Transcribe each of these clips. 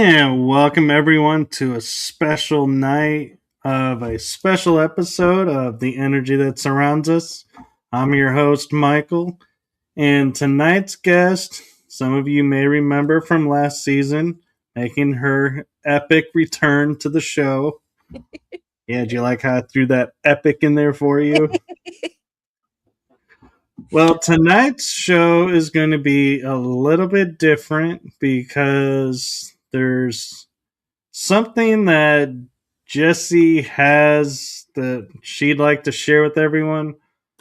And welcome everyone to a special night of a special episode of The Energy That Surrounds Us. I'm your host, Michael, and tonight's guest, some of you may remember from last season, making her epic return to the show. Yeah, do you like how I threw that epic in there for you? Well, tonight's show is going to be a little bit different because there's something that Jessiy has that she'd like to share with everyone,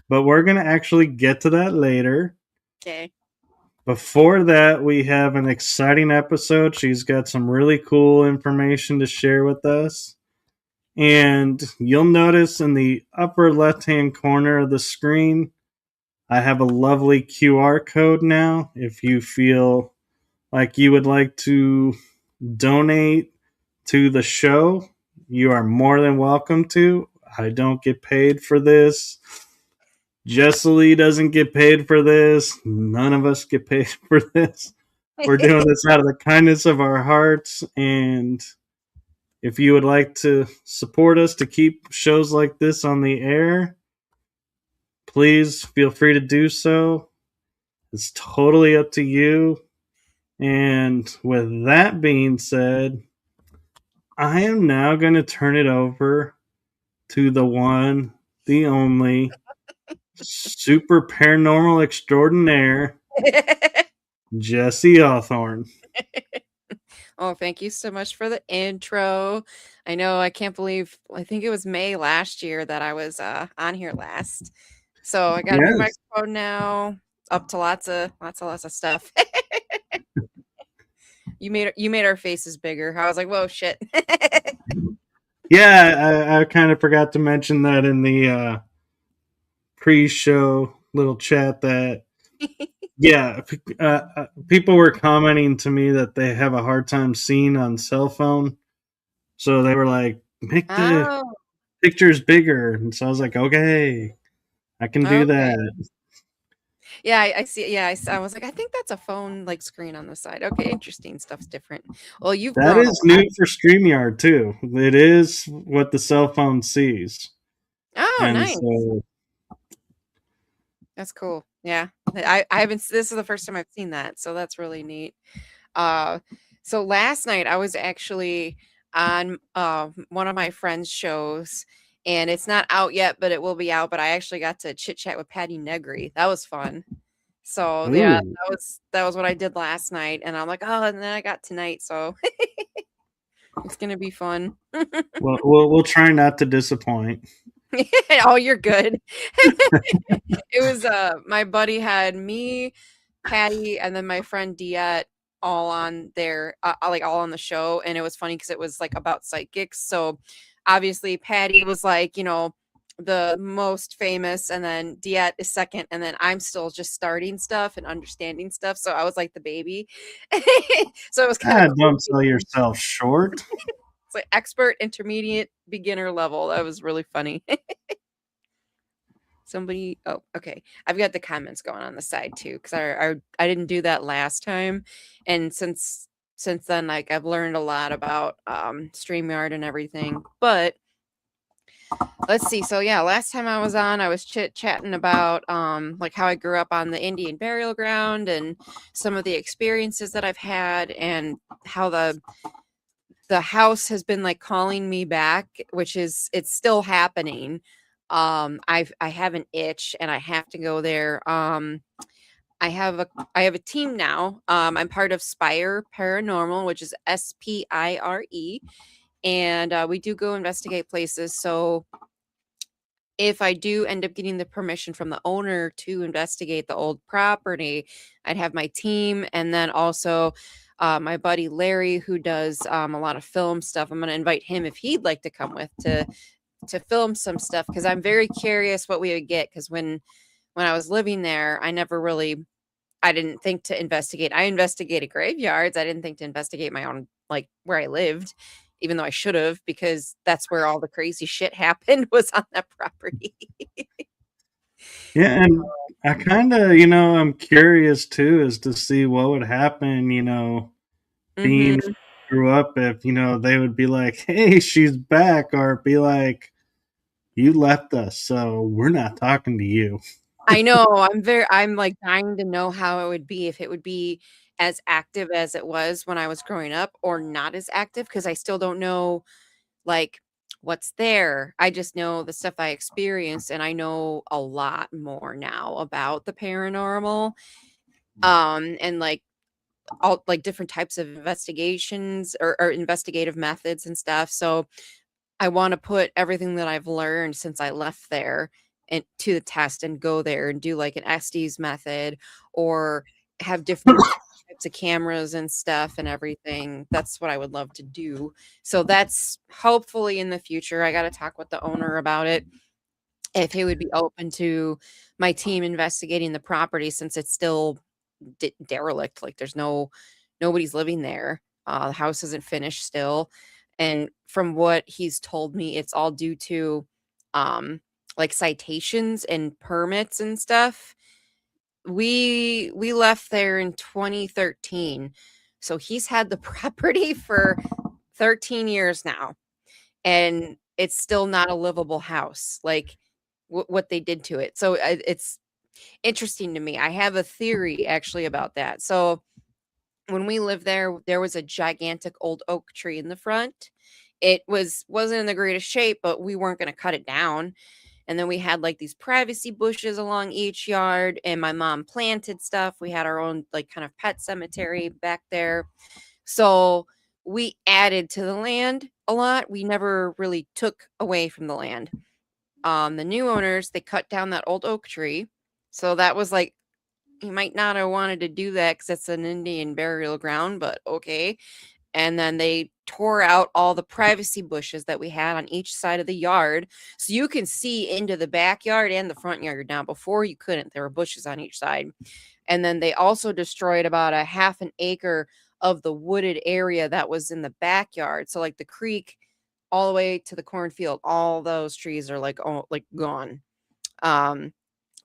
but we're going to actually get to that later. Okay. Before that, we have an exciting episode. She's got some really cool information to share with us. And you'll notice in the upper left hand corner of the screen, I have a lovely QR code now. If you feel like you would like to donate to the show, you are more than welcome to. I don't get paid for this. Jessiy doesn't get paid for this. None of us get paid for this. We're doing this out of the kindness of our hearts. And if you would like to support us to keep shows like this on the air, please feel free to do so. It's totally up to you. And with that being said, I am now going to turn it over to the one, the only, super paranormal extraordinaire, Jessiy Hawthorne. Oh, thank you so much for the intro. I know I can't believe I think it was May last year that I was on here last. So I got a new Yes. microphone now, up to lots of stuff. You made our faces bigger. I was like, whoa, shit. Yeah, I kind of forgot to mention that in the pre-show little chat that yeah, people were commenting to me that they have a hard time seeing on cell phone, so they were like, "Make the Oh, pictures bigger." And so I was like, "Okay, I can do okay. that." Yeah, I see. Yeah, I was like, I think that's a phone like screen on the side. Okay, interesting. Stuff's different. Well, you've That grown a is lot. new for StreamYard too. It is what the cell phone sees, Oh, and nice. so That's cool. Yeah. I haven't this is the first time I've seen that, so that's really neat. Uh, so last night I was actually on one of my friends' shows, and it's not out yet, but it will be out. But I actually got to chit chat with Patty Negri. That was fun. So yeah, ooh, that was what I did last night, and I'm like, oh, and then I got tonight, so it's gonna be fun. we'll try not to disappoint. Oh, you're good. It was my buddy had me, Patty, and then my friend Diet all on there, like all on the show, and it was funny because it was like about psychics. So obviously Patty was like, the most famous, and then Diet is second, and then I'm still just starting stuff and understanding stuff. So I was like the baby. So it was kind of Ah, cool. don't sell yourself short. It's like expert, intermediate, beginner level. That was really funny. Somebody oh, okay. I've got the comments going on the side too because I didn't do that last time, and since then, like, I've learned a lot about, StreamYard and everything, but let's see, so, yeah, last time I was on, I was chit-chatting about, like, how I grew up on the Indian burial ground and some of the experiences that I've had and how the house has been like calling me back, which is it's still happening. I have an itch and I have to go there. I have a team now. I'm part of Spire Paranormal, which is SPIRE, and we do go investigate places. So if I do end up getting the permission from the owner to investigate the old property, I'd have my team, and then also my buddy Larry, who does a lot of film stuff. I'm going to invite him if he'd like to come with to film some stuff because I'm very curious what we would get. Because when I was living there, I didn't think to investigate. I investigated graveyards. I didn't think to investigate my own, like, where I lived, even though I should have, because that's where all the crazy shit happened was on that property. Yeah, and I kind of, I'm curious too, as to see what would happen, being Mhm. screw up if, they would be like, hey, she's back, or be like, you left us, so we're not talking to you. I know, I'm, like, dying to know how it would be, if it would be as active as it was when I was growing up or not as active, because I still don't know, like, what's there. I just know the stuff I experienced, and I know a lot more now about the paranormal, and, like, all like, different types of investigations or investigative methods and stuff, so I wanna put everything that I've learned since I left there and to the test and go there and do, like, an Estes method or have different types of cameras and stuff and everything. That's what I would love to do. So that's hopefully in the future. I gotta talk with the owner about it, if he would be open to my team investigating the property since it's still derelict. Like there's nobody's living there. The house isn't finished still. And from what he's told me, it's all due to like citations and permits and stuff. We left there in 2013. So he's had the property for 13 years now and it's still not a livable house. Like what they did to it. So it's interesting to me. I have a theory actually about that. So when we lived there, there was a gigantic old oak tree in the front. Wasn't in the greatest shape, but we weren't going to cut it down. And then we had like these privacy bushes along each yard, and my mom planted stuff. We had our own like kind of pet cemetery back there. So we added to the land a lot. We never really took away from the land. The new owners, they cut down that old oak tree. So that was like, you might not have wanted to do that because it's an Indian burial ground, but okay. And then they tore out all the privacy bushes that we had on each side of the yard. So you can see into the backyard and the front yard now. Before you couldn't, there were bushes on each side. And then they also destroyed about a half an acre of the wooded area that was in the backyard. So like the creek all the way to the cornfield, all those trees are like gone.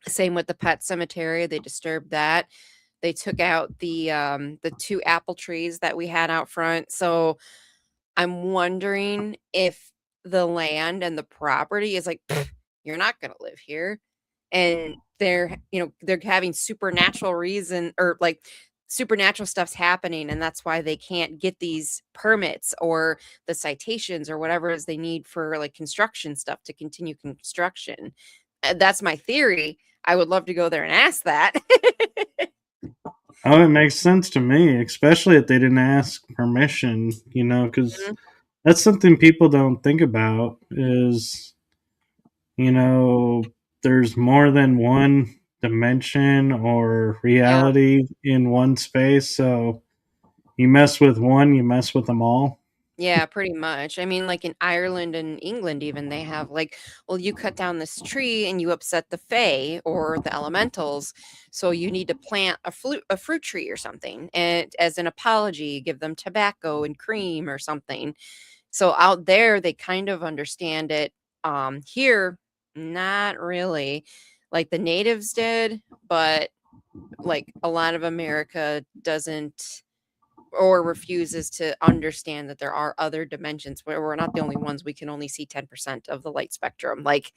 Same with the pet cemetery, they disturbed that. They took out the 2 apple trees that we had out front. So I'm wondering if the land and the property is like, "Pfft, you're not gonna live here." And they're having supernatural reason or like supernatural stuff's happening, and that's why they can't get these permits or the citations or whatever it is they need for like construction stuff to continue construction. That's my theory. I would love to go there and ask that. Oh, it makes sense to me, especially if they didn't ask permission, because Mhm. that's something people don't think about is, you know, there's more than one dimension or Yeah. reality in one space. So you mess with one, you mess with them all. Yeah, pretty much. I mean, like in Ireland and England, even they have like, well, you cut down this tree and you upset the fae or the elementals, so you need to plant a fruit tree or something, and as an apology, give them tobacco and cream or something. So out there, they kind of understand it. Here, not really. Like the natives did, but like a lot of America doesn't or refuses to understand that there are other dimensions where we're not the only ones. We can only see 10% of the light spectrum. Like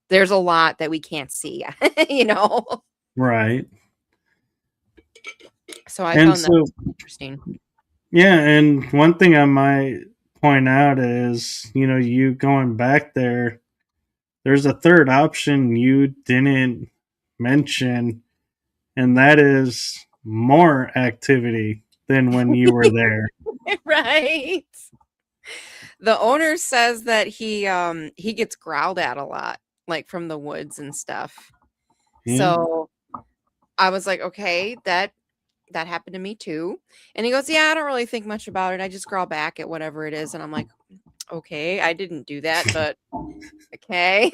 there's a lot that we can't see, you know? Right. So I And found that so, interesting. yeah, and one thing I might point out is, you going back there, there's a third option you didn't mention, and that is more activity than when you were there. Right. The owner says that he gets growled at a lot, like from the woods and stuff. Yeah. So I was like, okay, that happened to me too. And he goes, yeah, I don't really think much about it. I just growl back at whatever it is. And I'm like, okay, I didn't do that, but okay.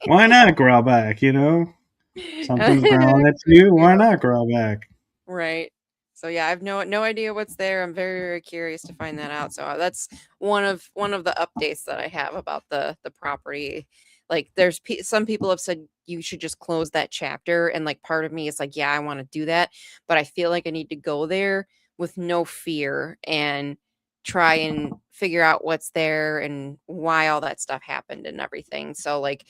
Why not growl back, Something's growling at you, why Yeah, not growl back? right. So yeah, I have no idea what's there. I'm very, very curious to find that out. So that's one of the updates that I have about the property. Like there's some people have said you should just close that chapter, and like part of me is like, yeah, I want to do that, but I feel like I need to go there with no fear and try and figure out what's there and why all that stuff happened and everything. So like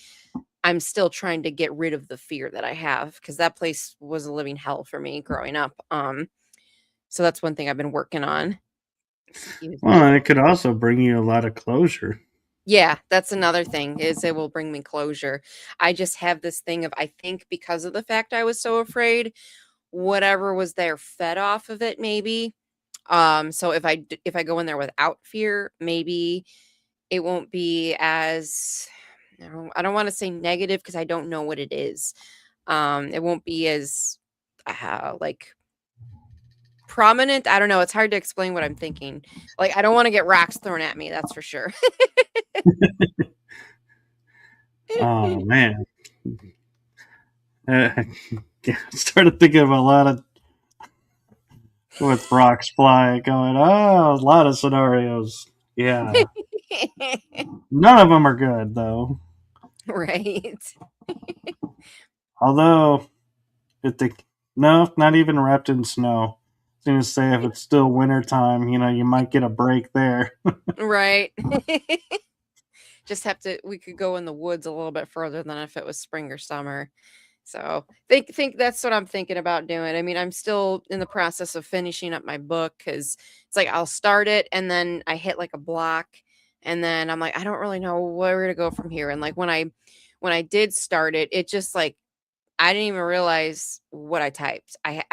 I'm still trying to get rid of the fear that I have because that place was a living hell for me growing up. So that's one thing I've been working on. Excuse Well, me. and it could also bring you a lot of closure. Yeah, that's another thing is it will bring me closure. I just have this thing of I think because of the fact I was so afraid, whatever was there fed off of it maybe. So if I go in there without fear, maybe it won't be as I don't want to say negative because I don't know what it is. It won't be as like prominent. I don't know. It's hard to explain what I'm thinking. Like I don't want to get rocks thrown at me. That's for sure. Oh man, I started thinking of a lot of with rocks flying, going, oh, a lot of scenarios. Yeah, none of them are good though. Right. Although, if they no, not even wrapped in snow. I was gonna say if it's still winter time, you might get a break there. Right. Just have to we could go in the woods a little bit further than if it was spring or summer. So, think that's what I'm thinking about doing. I mean, I'm still in the process of finishing up my book cuz it's like I'll start it and then I hit like a block and then I'm like I don't really know where to go from here and like when I did start it, it just like I didn't even realize what I typed. I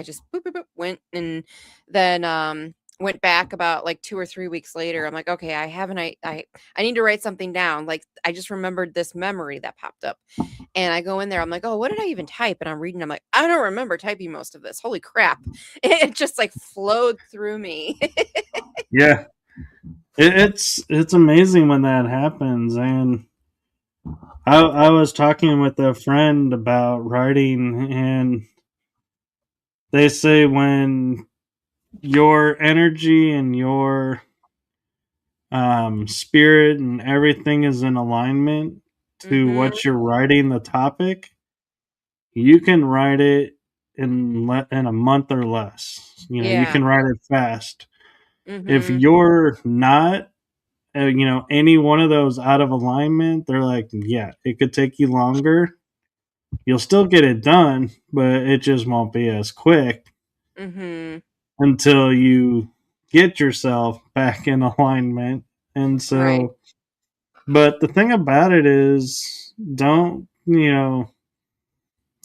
just boop, boop, boop, went and then went back about like 2 or 3 weeks later. I'm like, okay, I haven't I need to write something down. Like I just remembered this memory that popped up. And I go in there, I'm like, oh, what did I even type? And I'm reading, I'm like, I don't remember typing most of this. Holy crap. It just like flowed through me. Yeah, it's amazing when that happens, and I was talking with a friend about writing, and they say when your energy and your spirit and everything is in alignment to Mhm. what you're writing, the topic, you can write it in a month or less. You Yeah. can write it fast. If Mhm. you're not, any one of those out of alignment, they're like, yeah, it could take you longer. You'll still get it done, but it just won't be as quick Mhm. until you get yourself back in alignment. And Right. so, but the thing about it is, don't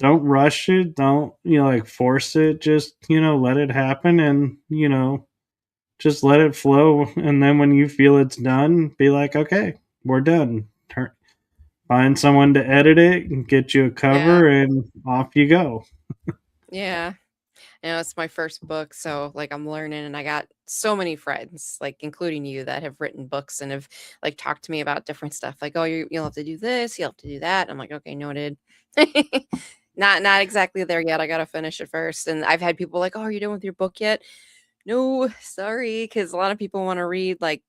rush it. Don't, like force it. Just, let it happen and, just let it flow. And then when you feel it's done, be like, okay, we're done. Find someone to edit it and get you a Yeah. cover and off you go. Yeah. It's my first book, so like I'm learning and I got so many friends, like including you that have written books and have like talked to me about different stuff. Like, oh, you'll have to do this, you'll have to do that. I'm like, okay, noted. Not exactly there yet. I gotta finish it first. And I've had people like, oh, are you done with your book yet? No, sorry, because a lot of people want to read like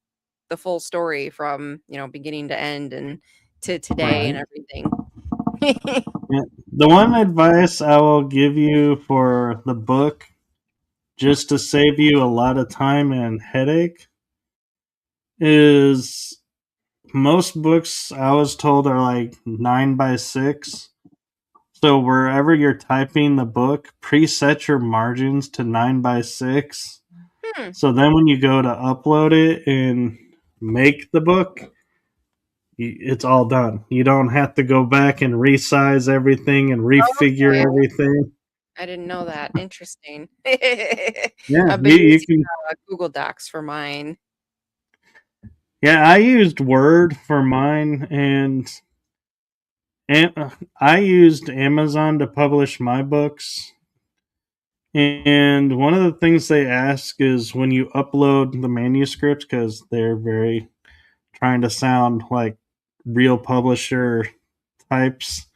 the full story from beginning to end and to today and Right. everything. Yeah. The one advice I will give you for the book, just to save you a lot of time and headache, is most books I was told are like 9 by 6. So wherever you're typing the book, preset your margins to 9 by 6. Hmm. So then when you go to upload it and make the book, it's all done. You don't have to go back and resize everything and refigure Okay. everything. I didn't know that. Interesting. Yeah, I've been you using, can. Google Docs for mine. Yeah, I used Word for mine, and I used Amazon to publish my books. And one of the things they ask is when you upload the manuscripts, because they're very trying to sound like real publisher types.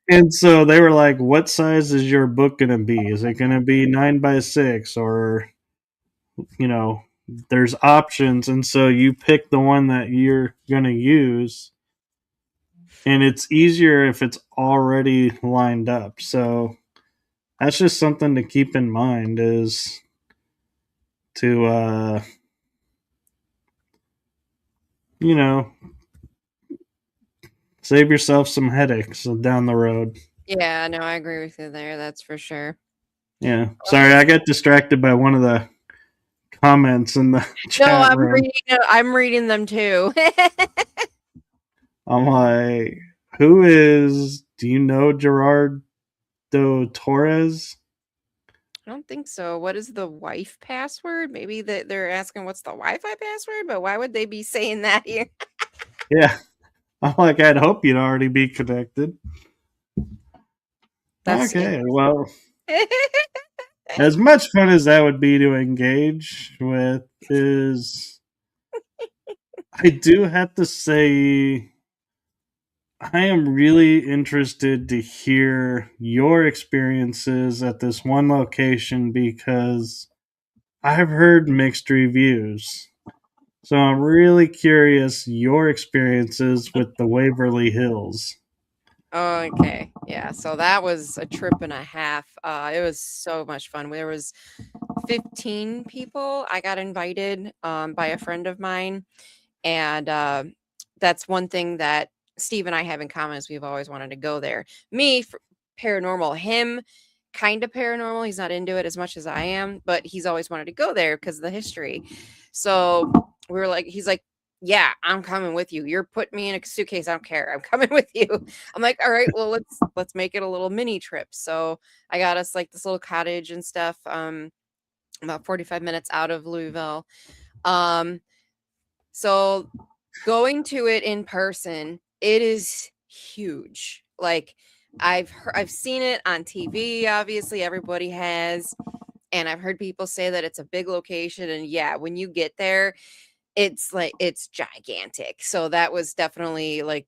And so they were like, "What size is your book going to be? Is it going to be 9 by 6, or you know?" There's options, and so you pick the one that you're going to use, and it's easier if it's already lined up. So that's just something to keep in mind. Is to, you know, save yourself some headaches down the road. Yeah, no, I agree with you there. That's for sure. Yeah. Sorry, I got distracted by one of the comments in the No, chat room. I'm reading them too. I'm like, who is, do you know Gerardo Torres? I don't think so. What is the wife password? Maybe they're asking what's the Wi-Fi password, but why would they be saying that here? Yeah. I'm like, I'd hope you'd already be connected. That's Okay, well, as much fun as that would be to engage with, is I do have to say I am really interested to hear your experiences at this one location because I've heard mixed reviews. So I'm really curious your experiences with the Waverly Hills. Okay. Yeah. So that was a trip and a half. It was so much fun. There was 15 people. I got invited by a friend of mine. And that's one thing that Steve and I have in common is we've always wanted to go there. Me, paranormal. Him, kind of paranormal. He's not into it as much as I am, but he's always wanted to go there because of the history. So we were like, he's like, yeah, I'm coming with you. You're putting me in a suitcase. I don't care. I'm coming with you. I'm like, all right, well, let's make it a little mini trip. So I got us like this little cottage and stuff. About 45 minutes out of Louisville. Um, so going to it in person, it is huge. Like I've seen it on TV, obviously everybody has, and I've heard people say that it's a big location, and yeah, when you get there, it's like it's gigantic. So that was definitely like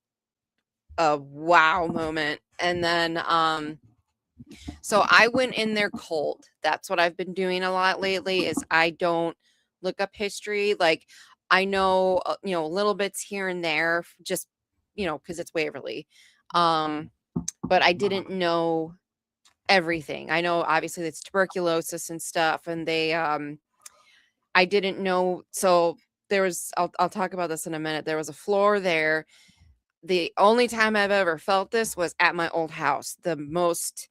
a wow moment. And then so I went in there cold. That's what I've been doing a lot lately is I don't look up history. Like I know, little bits here and there just, cuz it's Waverly. Um but I didn't know everything. I know obviously it's tuberculosis and stuff and they I didn't know so there was I'll talk about this in a minute. There was a floor there. The only time I've ever felt this was at my old house. The most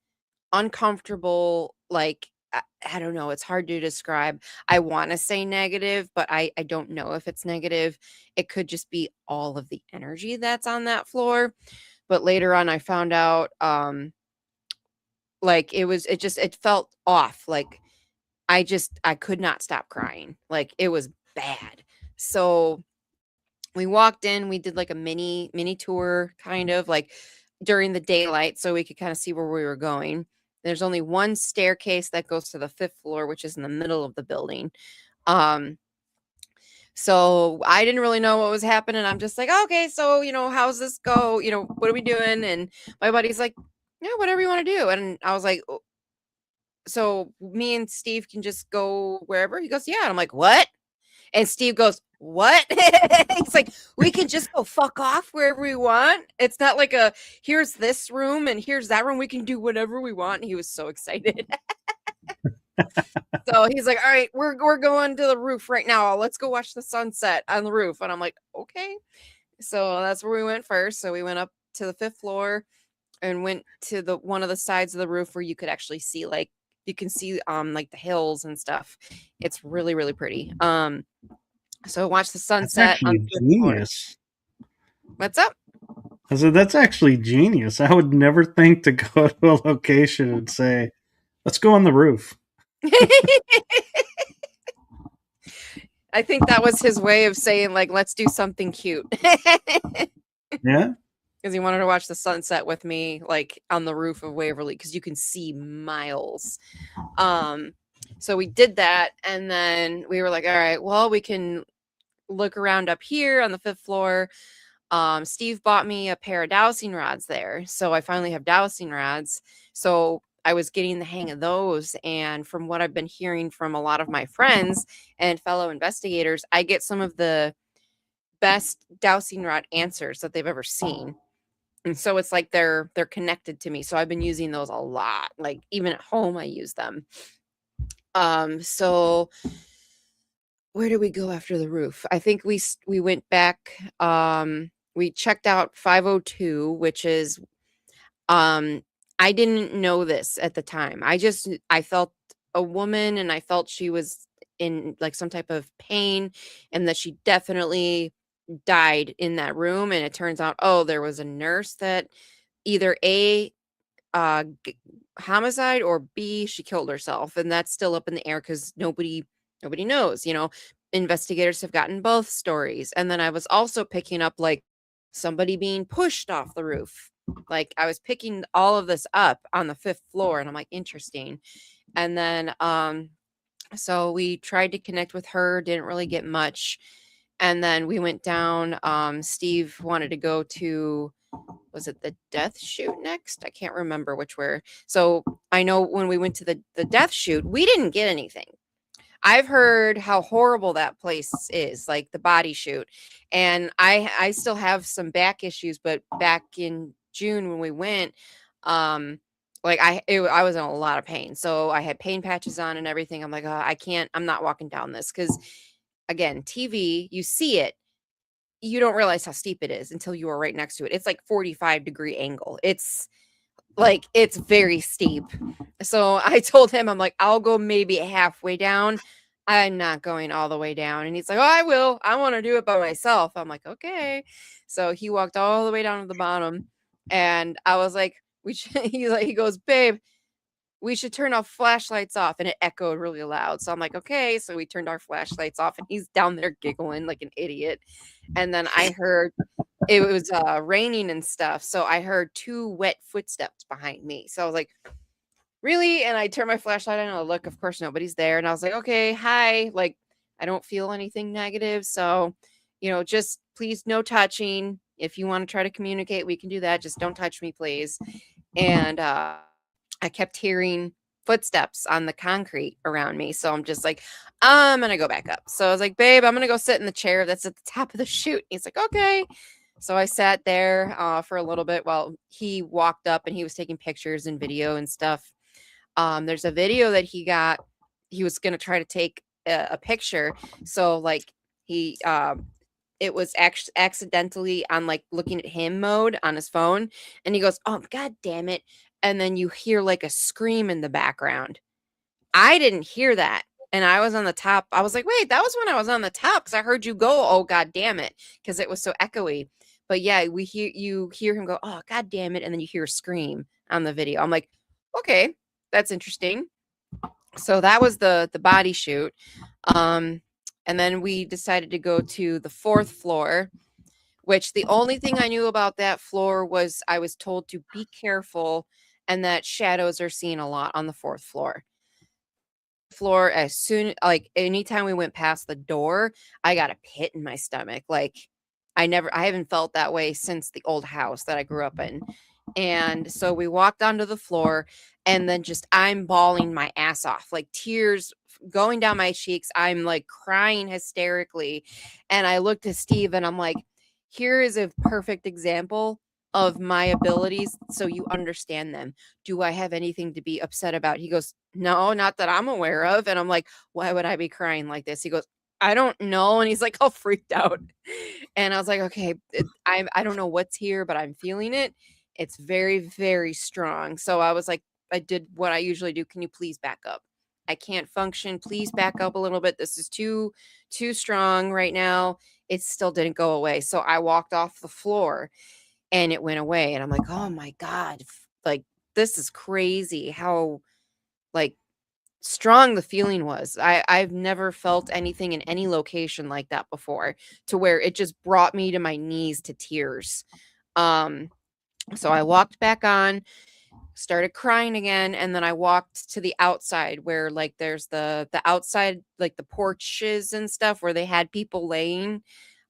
uncomfortable, like, I don't know, it's hard to describe. I wanna say negative, but I don't know if it's negative. It could just be all of the energy that's on that floor, but later on, I found out, like, it felt off, like, I could not stop crying, like, it was bad. So, we walked in, we did, like, a mini tour, kind of, like, during the daylight so we could kinda see where we were going. There's only one staircase that goes to the 5th floor, which is in the middle of the building. Um, so I didn't really know what was happening. I'm just like, "Okay, so, how's this go? What are we doing?" And my buddy's like, "Yeah, whatever you wanna do." And I was like, "Oh, so me and Steve can just go wherever?" He goes, "Yeah." And I'm like, "What?" And Steve goes, "What?" He's like, "We can just go fuck off wherever we want. It's not like here's this room and here's that room. We can do whatever we want." And he was so excited. So he's like, "All right, we're going to the roof right now. Let's go watch the sunset on the roof." And I'm like, "Okay." So that's where we went first. So we went up to the 5th floor and went to the one of the sides of the roof where you could actually see like you can see like the hills and stuff. It's really, really pretty. So watch the That's sunset on actually the 5th floor. genius. What's up? I said, that's actually genius. I would never think to go to a location and say, let's go on the roof. I think that was his way of saying like, let's do something cute. Yeah? Because he wanted to watch the sunset with me, like on the roof of Waverly, because you can see miles. So we did that, and then we were like, all right, well, we can look around up here on the 5th floor. Steve bought me a pair of dowsing rods there. So I finally have dowsing rods. So I was getting the hang of those. And from what I've been hearing from a lot of my friends and fellow investigators, I get some of the best dowsing rod answers that they've ever seen. And so it's like they're connected to me. So I've been using those a lot. Like even at home I use them. So where did we go after the roof? I think we went back. We checked out 502, which is um I didn't know this at the time. I felt a woman, and I felt she was in like some type of pain, and that she definitely died in that room. And it turns out, oh, there was a nurse that either A, homicide, or B, she killed herself. And that's still up in the air because nobody knows, investigators have gotten both stories. And then I was also picking up like somebody being pushed off the roof. Like I was picking all of this up on the fifth floor, and I'm like, interesting. And then so we tried to connect with her, didn't really get much. And then we went down. Steve wanted to go to, was it the death shoot next? I can't remember which were. So I know when we went to the death shoot, we didn't get anything. I've heard how horrible that place is, like the body shoot. And I still have some back issues, but back in June when we went, like I was in a lot of pain. So I had pain patches on and everything. I'm like, oh, I'm not walking down this, because again, TV, you see it, you don't realize how steep it is until you are right next to it. It's like 45-degree angle. It's very steep. So I told him, I'm like, I'll go maybe halfway down. I'm not going all the way down. And he's like, oh, I will. I want to do it by myself. I'm like, okay. So he walked all the way down to the bottom. And I was like, he goes, babe, we should turn our flashlights off. And it echoed really loud. So I'm like, okay. So we turned our flashlights off, and he's down there giggling like an idiot. And then I heard it was raining and stuff. So I heard two wet footsteps behind me. So I was like, really? And I turned my flashlight on and I look, of course, nobody's there. And I was like, okay, hi. Like, I don't feel anything negative. So, just please no touching. If you want to try to communicate, we can do that. Just don't touch me, please. And I kept hearing footsteps on the concrete around me. So I'm just like, I'm going to go back up. So I was like, babe, I'm going to go sit in the chair that's at the top of the chute. He's like, okay. So I sat there for a little bit while he walked up, and he was taking pictures and video and stuff. There's a video that he was going to try to take a picture. So like he, it was actually accidentally on like looking at him mode on his phone. And he goes, oh, God damn it. And then you hear like a scream in the background. I didn't hear that. And I was on the top. I was like, wait, that was when I was on the top, because I heard you go, oh, God damn it, because it was so echoey. But yeah, you hear him go, oh, God damn it. And then you hear a scream on the video. I'm like, okay, that's interesting. So that was the body shoot. And then we decided to go to the fourth floor, which the only thing I knew about that floor was I was told to be careful and that shadows are seen a lot on the fourth floor. As soon like anytime we went past the door, I got a pit in my stomach. Like I haven't felt that way since the old house that I grew up in. And so we walked onto the floor, and then just I'm bawling my ass off, like tears going down my cheeks. I'm like crying hysterically. And I looked at Steve and I'm like, here is a perfect example of my abilities, so you understand them. Do I have anything to be upset about? He goes, no, not that I'm aware of. And I'm like, why would I be crying like this? He goes, I don't know. And he's like all freaked out. And I was like, okay, I don't know what's here, but I'm feeling it. It's very, very strong. So I was like, I did what I usually do. Can you please back up? I can't function. Please back up a little bit. This is too strong right now. It still didn't go away. So I walked off the floor, and it went away. And I'm like, oh my God, like this is crazy how like strong the feeling was. I've never felt anything in any location like that before, to where it just brought me to my knees to tears. So I walked back on, started crying again, and then I walked to the outside where like there's the outside, like the porches and stuff where they had people laying.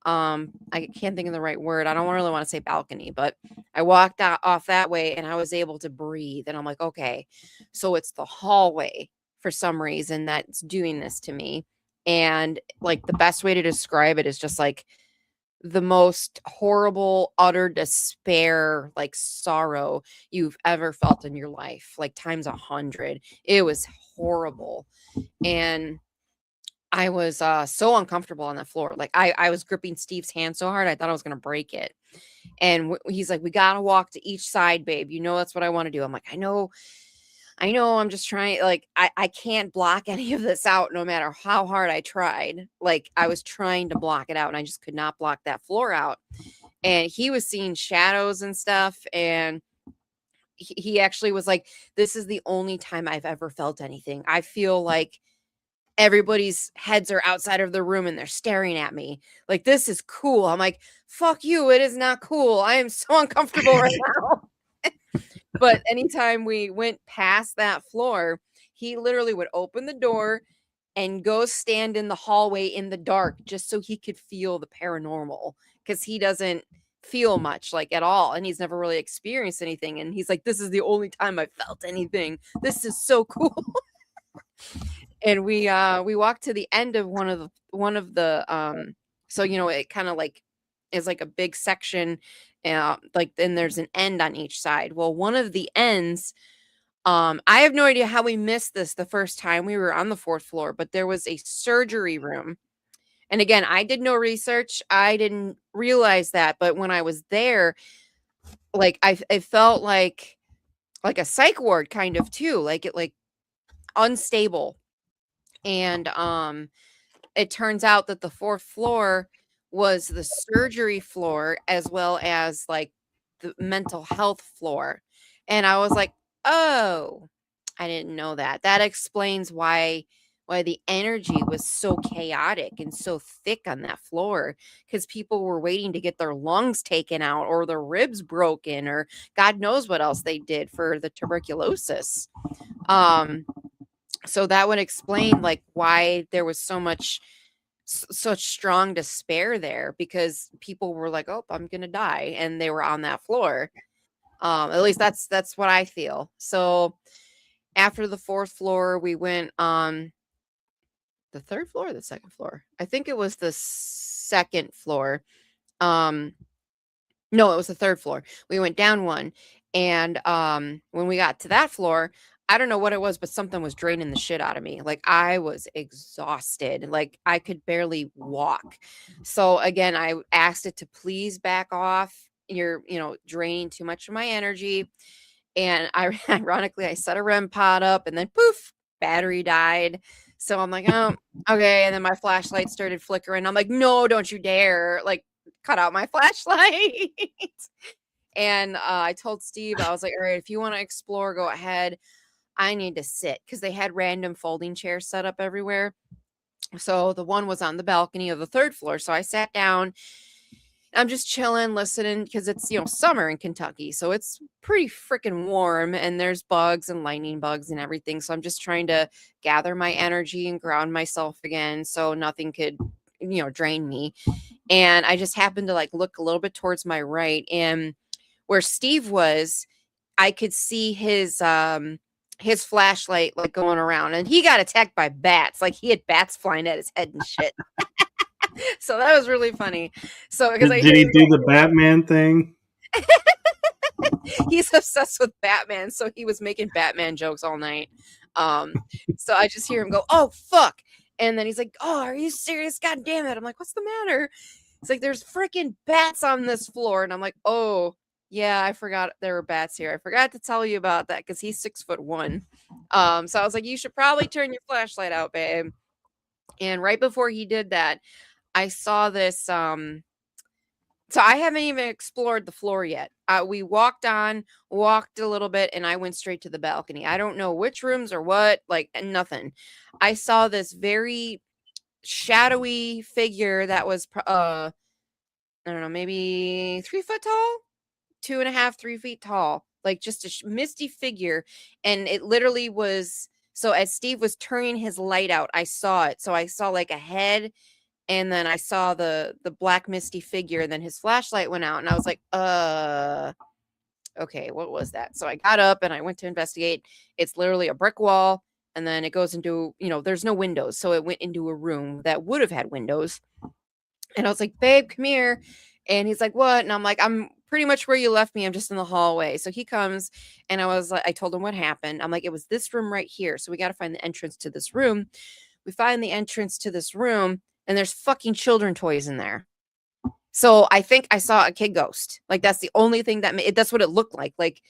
I can't think of the right word. I don't really want to say balcony, but I walked out off that way, and I was able to breathe. And I'm like, okay, so it's the hallway for some reason that's doing this to me. And like the best way to describe it is just like the most horrible, utter despair, like sorrow you've ever felt in your life, like times 100. It was horrible. And I was so uncomfortable on the floor. Like I was gripping Steve's hand so hard I thought I was gonna break it. And he's like, "We gotta walk to each side, babe. You know that's what I want to do." I'm like, I know. I'm just trying. Like I can't block any of this out, no matter how hard I tried. Like I was trying to block it out, and I just could not block that floor out. And he was seeing shadows and stuff, and he actually was like, "This is the only time I've ever felt anything. I feel like everybody's heads are outside of the room and they're staring at me. Like, this is cool." I'm like, "Fuck you. It is not cool. I am so uncomfortable right now." But anytime we went past that floor, he literally would open the door and go stand in the hallway in the dark just so he could feel the paranormal, because he doesn't feel much like at all, and he's never really experienced anything, and he's like, "This is the only time I felt anything. This is so cool." And we walked to the end of one of the so it kind of like is like a big section, like then there's an end on each side. Well, one of the ends, I have no idea how we missed this the first time we were on the fourth floor, but there was a surgery room. And again, I did no research. I didn't realize that, but when I was there, like I felt like a psych ward kind of too, like it like unstable. And it turns out that the fourth floor was the surgery floor as well as like the mental health floor. And I was like, "Oh, I didn't know that. That explains why the energy was so chaotic and so thick on that floor, because people were waiting to get their lungs taken out or their ribs broken or God knows what else they did for the tuberculosis." Um so that would explain like why there was such strong despair there, because people were like, "Oh, I'm gonna die," and they were on that floor. At least that's what I feel. So after the fourth floor, we went on the third floor or the second floor. I think it was the second floor. Um, no, it was the third floor. We went down one, and when we got to that floor, I don't know what it was, but something was draining the shit out of me. Like I was exhausted. Like I could barely walk. So again, I asked it to please back off. You're, draining too much of my energy. And I ironically I set a REM pod up and then poof, battery died. So I'm like, "Oh, okay." And then my flashlight started flickering. I'm like, "No, don't you dare." Like cut out my flashlight. And I told Steve, I was like, "All right, if you want to explore, go ahead. I need to sit," because they had random folding chairs set up everywhere. So the one was on the balcony of the third floor. So I sat down. I'm just chilling, listening, because it's, summer in Kentucky. So it's pretty freaking warm and there's bugs and lightning bugs and everything. So I'm just trying to gather my energy and ground myself again so nothing could, drain me. And I just happened to like look a little bit towards my right, and where Steve was, I could see his flashlight like going around, and he got attacked by bats. Like he had bats flying at his head and shit. So that was really funny. So because Did he do the Batman thing? He's obsessed with Batman, so he was making Batman jokes all night. So I just hear him go, "Oh fuck," and then he's like, "Oh, are you serious? God damn it!" I'm like, "What's the matter?" It's like, "There's freaking bats on this floor," and I'm like, "Oh yeah, I forgot there were bats here. I forgot to tell you about that because he's 6'1". So I was like, "You should probably turn your flashlight out, babe." And right before he did that, I saw this. So I haven't even explored the floor yet. We walked a little bit, and I went straight to the balcony. I don't know which rooms or what, like nothing. I saw this very shadowy figure that was, I don't know, maybe 3 foot tall, 2.5, 3 feet tall, like just a misty figure. And it literally was, so as Steve was turning his light out, I saw it. So I saw like a head, and then I saw the black misty figure, and then his flashlight went out, and I was like, okay, what was that?" So I got up and I went to investigate. It's literally a brick wall, and then it goes into, there's no windows. So it went into a room that would have had windows. And I was like, "Babe, come here." And he's like, "What?" And I'm like, "I'm pretty much where you left me. I'm just in the hallway." So he comes, and I was like, I told him what happened. I'm like, "It was this room right here. So we got to find the entrance to this room." we find the entrance to this room, and there's fucking children toys in there. So I think I saw a kid ghost. Like, that's the only thing that's what it looked like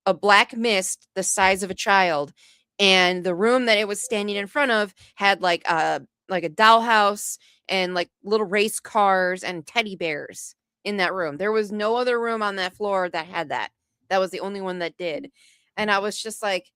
a black mist the size of a child. And the room that it was standing in front of had like a dollhouse and like little race cars and teddy bears in that room. There was no other room on that floor that had that. That was the only one that did. And I was just like,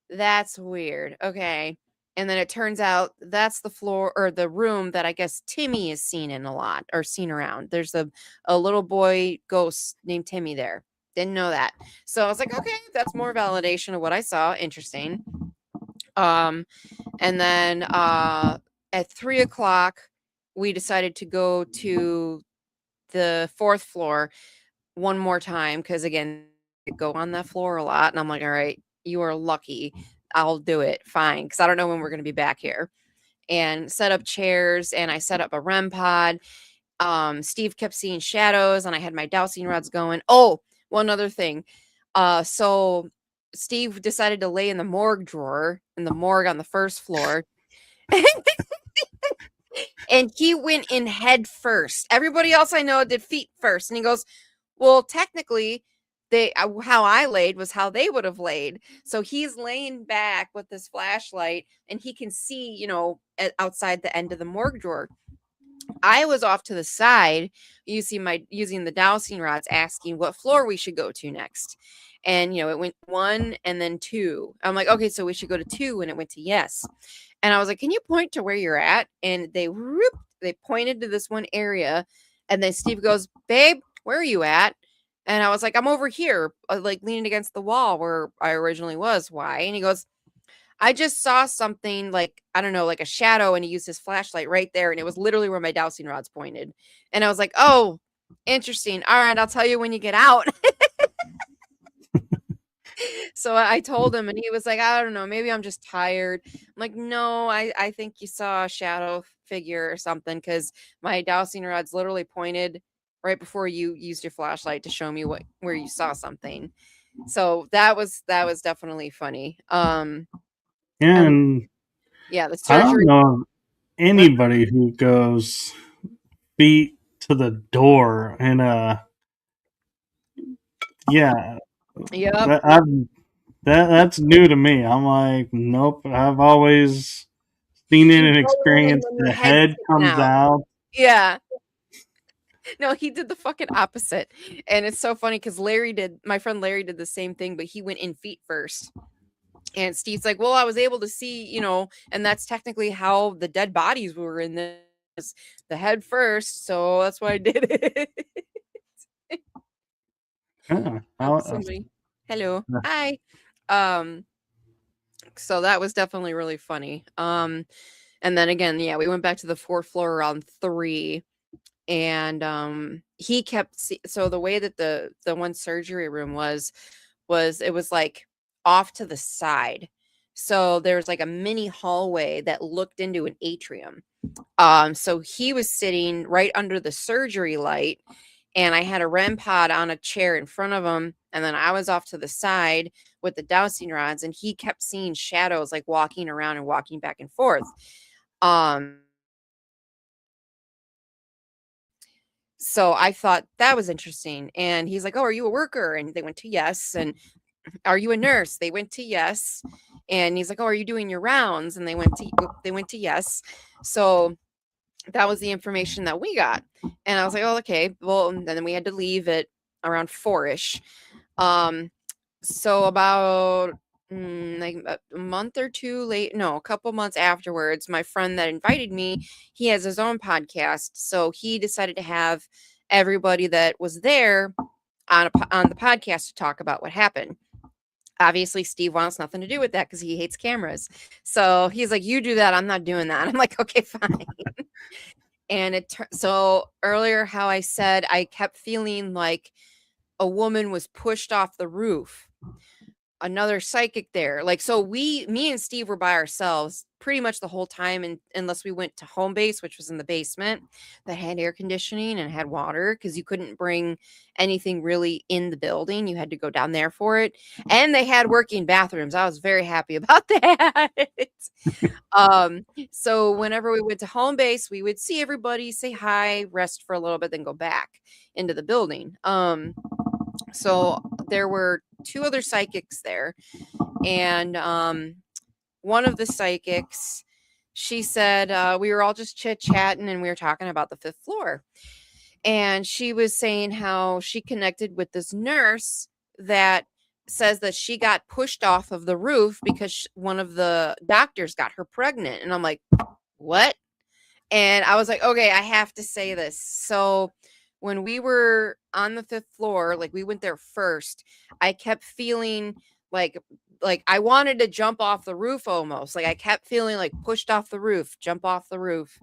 that's weird. Okay. And then it turns out that's the floor or the room that I guess Timmy is seen in a lot or seen around. There's a little boy ghost named Timmy there. Didn't know that. So I was like, okay, that's more validation of what I saw. Interesting. And then at 3:00, we decided to go to the 4th floor one more time because again, I go on that floor a lot. And I'm like, all right, you are lucky. I'll do it. Fine. Because I don't know when we're going to be back here. And set up chairs and I set up a REM pod. Steve kept seeing shadows and I had my dowsing rods going. Oh, one other thing. So Steve decided to lay in the morgue drawer in the morgue on the 1st floor. And he went in head first. Everybody else I know did feet first. And he goes, well, technically, how I laid was how they would have laid. So he's laying back with this flashlight and he can see, outside the end of the morgue drawer. I was off to the side using the dowsing rods, asking what floor we should go to next. And it went 1 and then 2. I'm like, okay, so we should go to 2, and it went to yes. And I was like, can you point to where you're at? And they pointed to this one area. And then Steve goes, babe, where are you at? And I was like, I'm over here, like leaning against the wall where I originally was. Why? And he goes, I just saw something like, I don't know, like a shadow, and he used his flashlight right there. And it was literally where my dowsing rods pointed. And I was like, oh, interesting. All right, I'll tell you when you get out. So I told him and he was like, I don't know, maybe I'm just tired. I'm like, no, I think you saw a shadow figure or something because my dowsing rods literally pointed right before you used your flashlight to show me where you saw something. So that was definitely funny. And yeah, the I don't surgery. know anybody who goes feet to the door and yeah, Yep. that's new to me. I'm like, nope. I've always seen it You and go in and experienced then the your head's head sticking comes out. out. Yeah. No, he did the fucking opposite. And it's so funny because my friend Larry did the same thing, but he went in feet first. And Steve's like, well, I was able to see, and that's technically how the dead bodies were in this, the head first. So that's why I did it. Somebody, hello, hi. So that was definitely really funny. And then again, yeah, we went back to the 4th floor around 3. And he kept so the way that the one surgery room was it was like off to the side. So there's like a mini hallway that looked into an atrium. So he was sitting right under the surgery light, and I had a REM pod on a chair in front of him, and then I was off to the side with the dowsing rods, and he kept seeing shadows like walking around and walking back and forth. So I thought that was interesting. And he's like, oh, are you a worker? And they went to yes. And are you a nurse? They went to yes. And he's like, oh, are you doing your rounds? And they went to yes. So that was the information that we got. And I was like, oh, okay. Well, and then we had to leave at around 4-ish. So about like a month or two late, no, a couple months afterwards, my friend that invited me, he has his own podcast. So he decided to have everybody that was there on the podcast to talk about what happened. Obviously, Steve wants nothing to do with that because he hates cameras. So he's like, you do that. I'm not doing that. I'm like, okay, fine. And so earlier, how I said I kept feeling like a woman was pushed off the roof. another psychic there. Like, so me and Steve were by ourselves pretty much the whole time, and unless we went to home base, which was in the basement that had air conditioning and had water, because you couldn't bring anything really in the building. You had to go down there for it. And they had working bathrooms. I was very happy about that. So whenever we went to home base, we would see everybody, say hi, rest for a little bit, then go back into the building. So there were two other psychics there, and one of the psychics, she said, we were all just chit-chatting, and we were talking about the 5th floor. And she was saying how she connected with this nurse that says that she got pushed off of the roof because one of the doctors got her pregnant. And I'm like, what? And I was like, okay, I have to say this. So when we were on the 5th floor, like we went there first, I kept feeling like I wanted to jump off the roof almost. Like I kept feeling like pushed off the roof, jump off the roof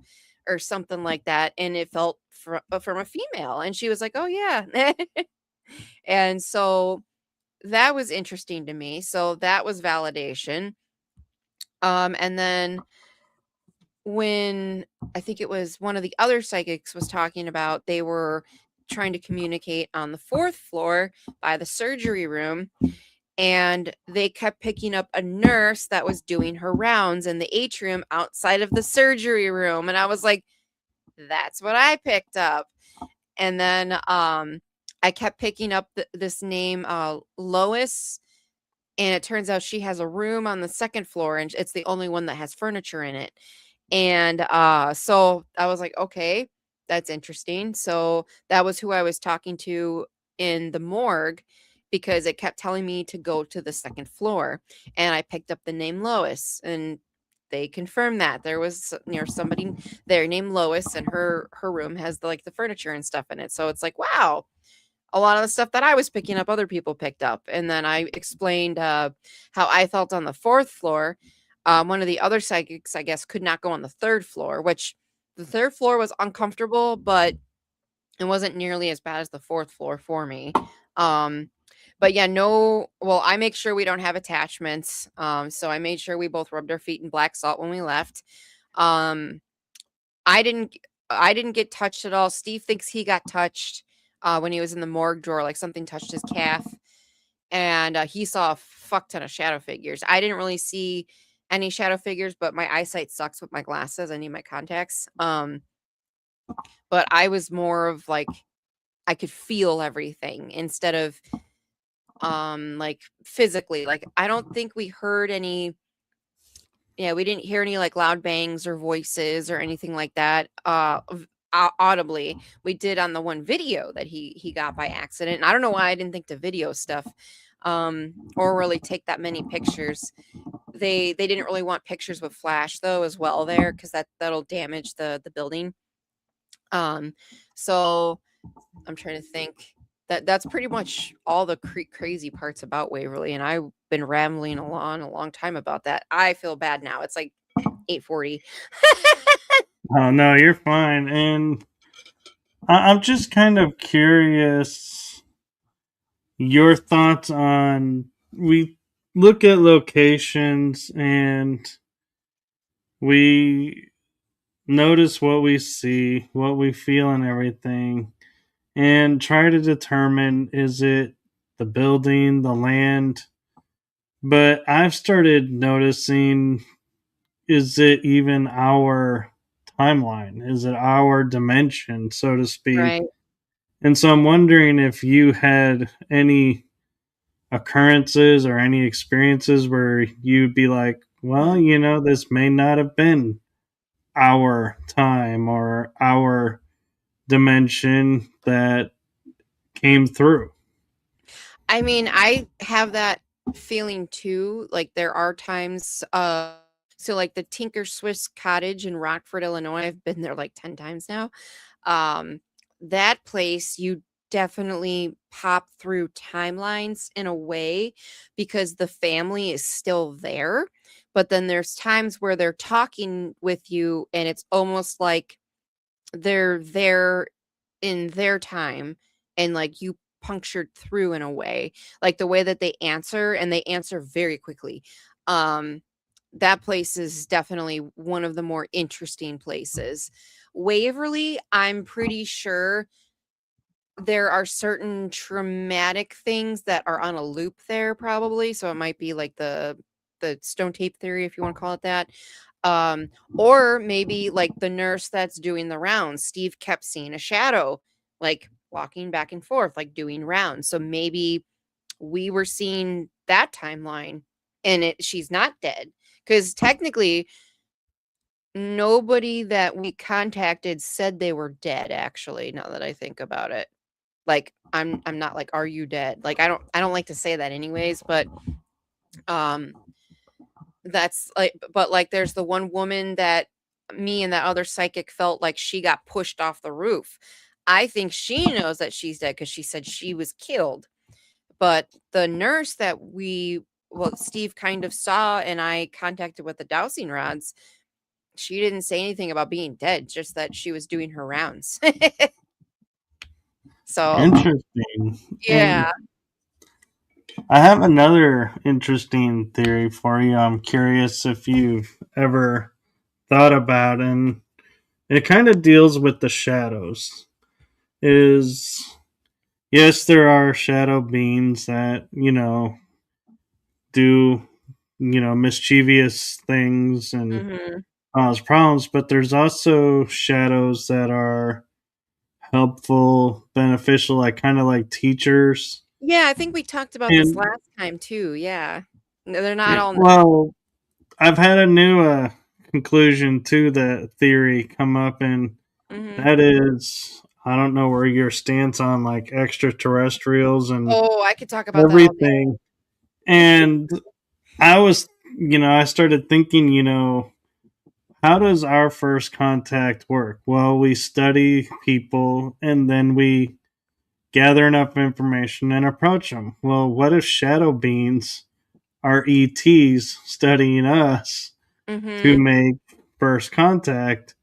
or something like that. And it felt from a female. And she was like, oh yeah. And so that was interesting to me. So that was validation. And then when I think it was one of the other psychics was talking about, they were trying to communicate on the 4th floor by the surgery room, and they kept picking up a nurse that was doing her rounds in the atrium outside of the surgery room. And I was like, that's what I picked up. And then I kept picking up this name, Lois. And it turns out she has a room on the 2nd floor, and it's the only one that has furniture in it. And so I was like, okay, that's interesting. So that was who I was talking to in the morgue, because it kept telling me to go to the 2nd floor. And I picked up the name Lois, and they confirmed that there was somebody there named Lois, and her room has the furniture and stuff in it. So it's like, wow, a lot of the stuff that I was picking up, other people picked up. And then I explained how I felt on the 4th floor. One of the other psychics, I guess, could not go on the 3rd floor, which the 3rd floor was uncomfortable, but it wasn't nearly as bad as the 4th floor for me. But yeah, I make sure we don't have attachments. So I made sure we both rubbed our feet in black salt when we left. I didn't get touched at all. Steve thinks he got touched when he was in the morgue drawer, like something touched his calf, and he saw a fuck ton of shadow figures. I didn't really see any shadow figures, but my eyesight sucks with my glasses. I need my contacts. But I was more of like, I could feel everything instead of like physically. Like I don't think we heard any. Yeah, we didn't hear any like loud bangs or voices or anything like that. Audibly, we did on the one video that he got by accident. And I don't know why I didn't think to video stuff, or really take that many pictures. They didn't really want pictures with flash though as well there, because that'll damage the building. So I'm trying to think. That's pretty much all the crazy parts about Waverly, and I've been rambling along a long time about that. I feel bad now. It's like 8:40. Oh no, you're fine. And I'm just kind of curious your thoughts on, we look at locations and we notice what we see, what we feel, and everything, and try to determine, is it the building, the land? But I've started noticing, is it even our timeline? Is it our dimension, so to speak? Right. And so I'm wondering if you had any occurrences or any experiences where you'd be like, well, this may not have been our time or our dimension that came through. I mean, I have that feeling too. Like there are times, so like the Tinker Swiss Cottage in Rockford, Illinois, I've been there like 10 times now. That place, you definitely pop through timelines in a way, because the family is still there. But then there's times where they're talking with you, and it's almost like they're there in their time, and like you punctured through in a way, like the way that they answer, and they answer very quickly. That place is definitely one of the more interesting places. Waverly, I'm pretty sure there are certain traumatic things that are on a loop there probably, so it might be like the stone tape theory, if you want to call it that. Or maybe like the nurse that's doing the rounds. Steve kept seeing a shadow, like walking back and forth, like doing rounds. So maybe we were seeing that timeline, and she's not dead, because technically nobody that we contacted said they were dead, actually, now that I think about it. Like, I'm not like, "Are you dead?" Like, I don't like to say that anyways, but um that's like, but like there's the one woman that me and that other psychic felt like she got pushed off the roof. I think she knows that she's dead because she said she was killed. But the nurse that Steve kind of saw and I contacted with the dowsing rods, she didn't say anything about being dead, just that she was doing her rounds. So, Interesting. And yeah. I have another interesting theory for you. I'm curious if you've ever thought about, and it kind of deals with the shadows. Is yes, there are shadow beings that, do, mischievous things and Mhm. cause problems, but there's also shadows that are helpful, beneficial, like kind of like teachers. Yeah, I think we talked about this And last time too, yeah. No, they're not all well, I've had a new conclusion to the theory come up, and Mhm. that is, I don't know where your stance on like extraterrestrials and Oh, I could talk about that all day. everything. And I was, I started thinking, how does our first contact work? Well, we study people and then we gather enough information and approach them. Well, what if shadow beings are ETs studying us to Mhm. make first contact?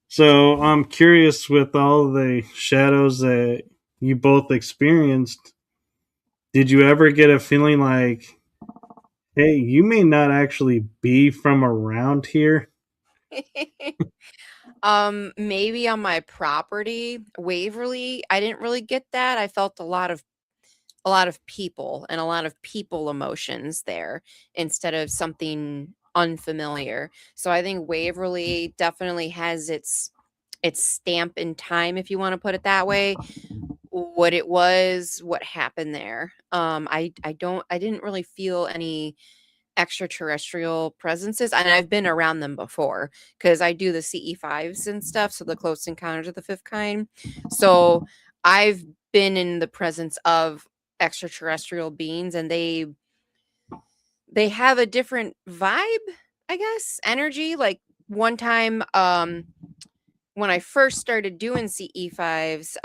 So I'm curious, with all the shadows that you both experienced, did you ever get a feeling like, hey, you may not actually be from around here? Maybe on my property, Waverly, I didn't really get that. I felt a lot of people and a lot of people emotions there instead of something unfamiliar. So I think Waverly definitely has its stamp in time, if you want to put it that way. What it was, what happened there. I didn't really feel any extraterrestrial presences, and I've been around them before because I do the CE5s and stuff, so the close encounters of the fifth kind. So I've been in the presence of extraterrestrial beings, and they have a different vibe, I guess, energy. Like one time, when I first started doing CE5s,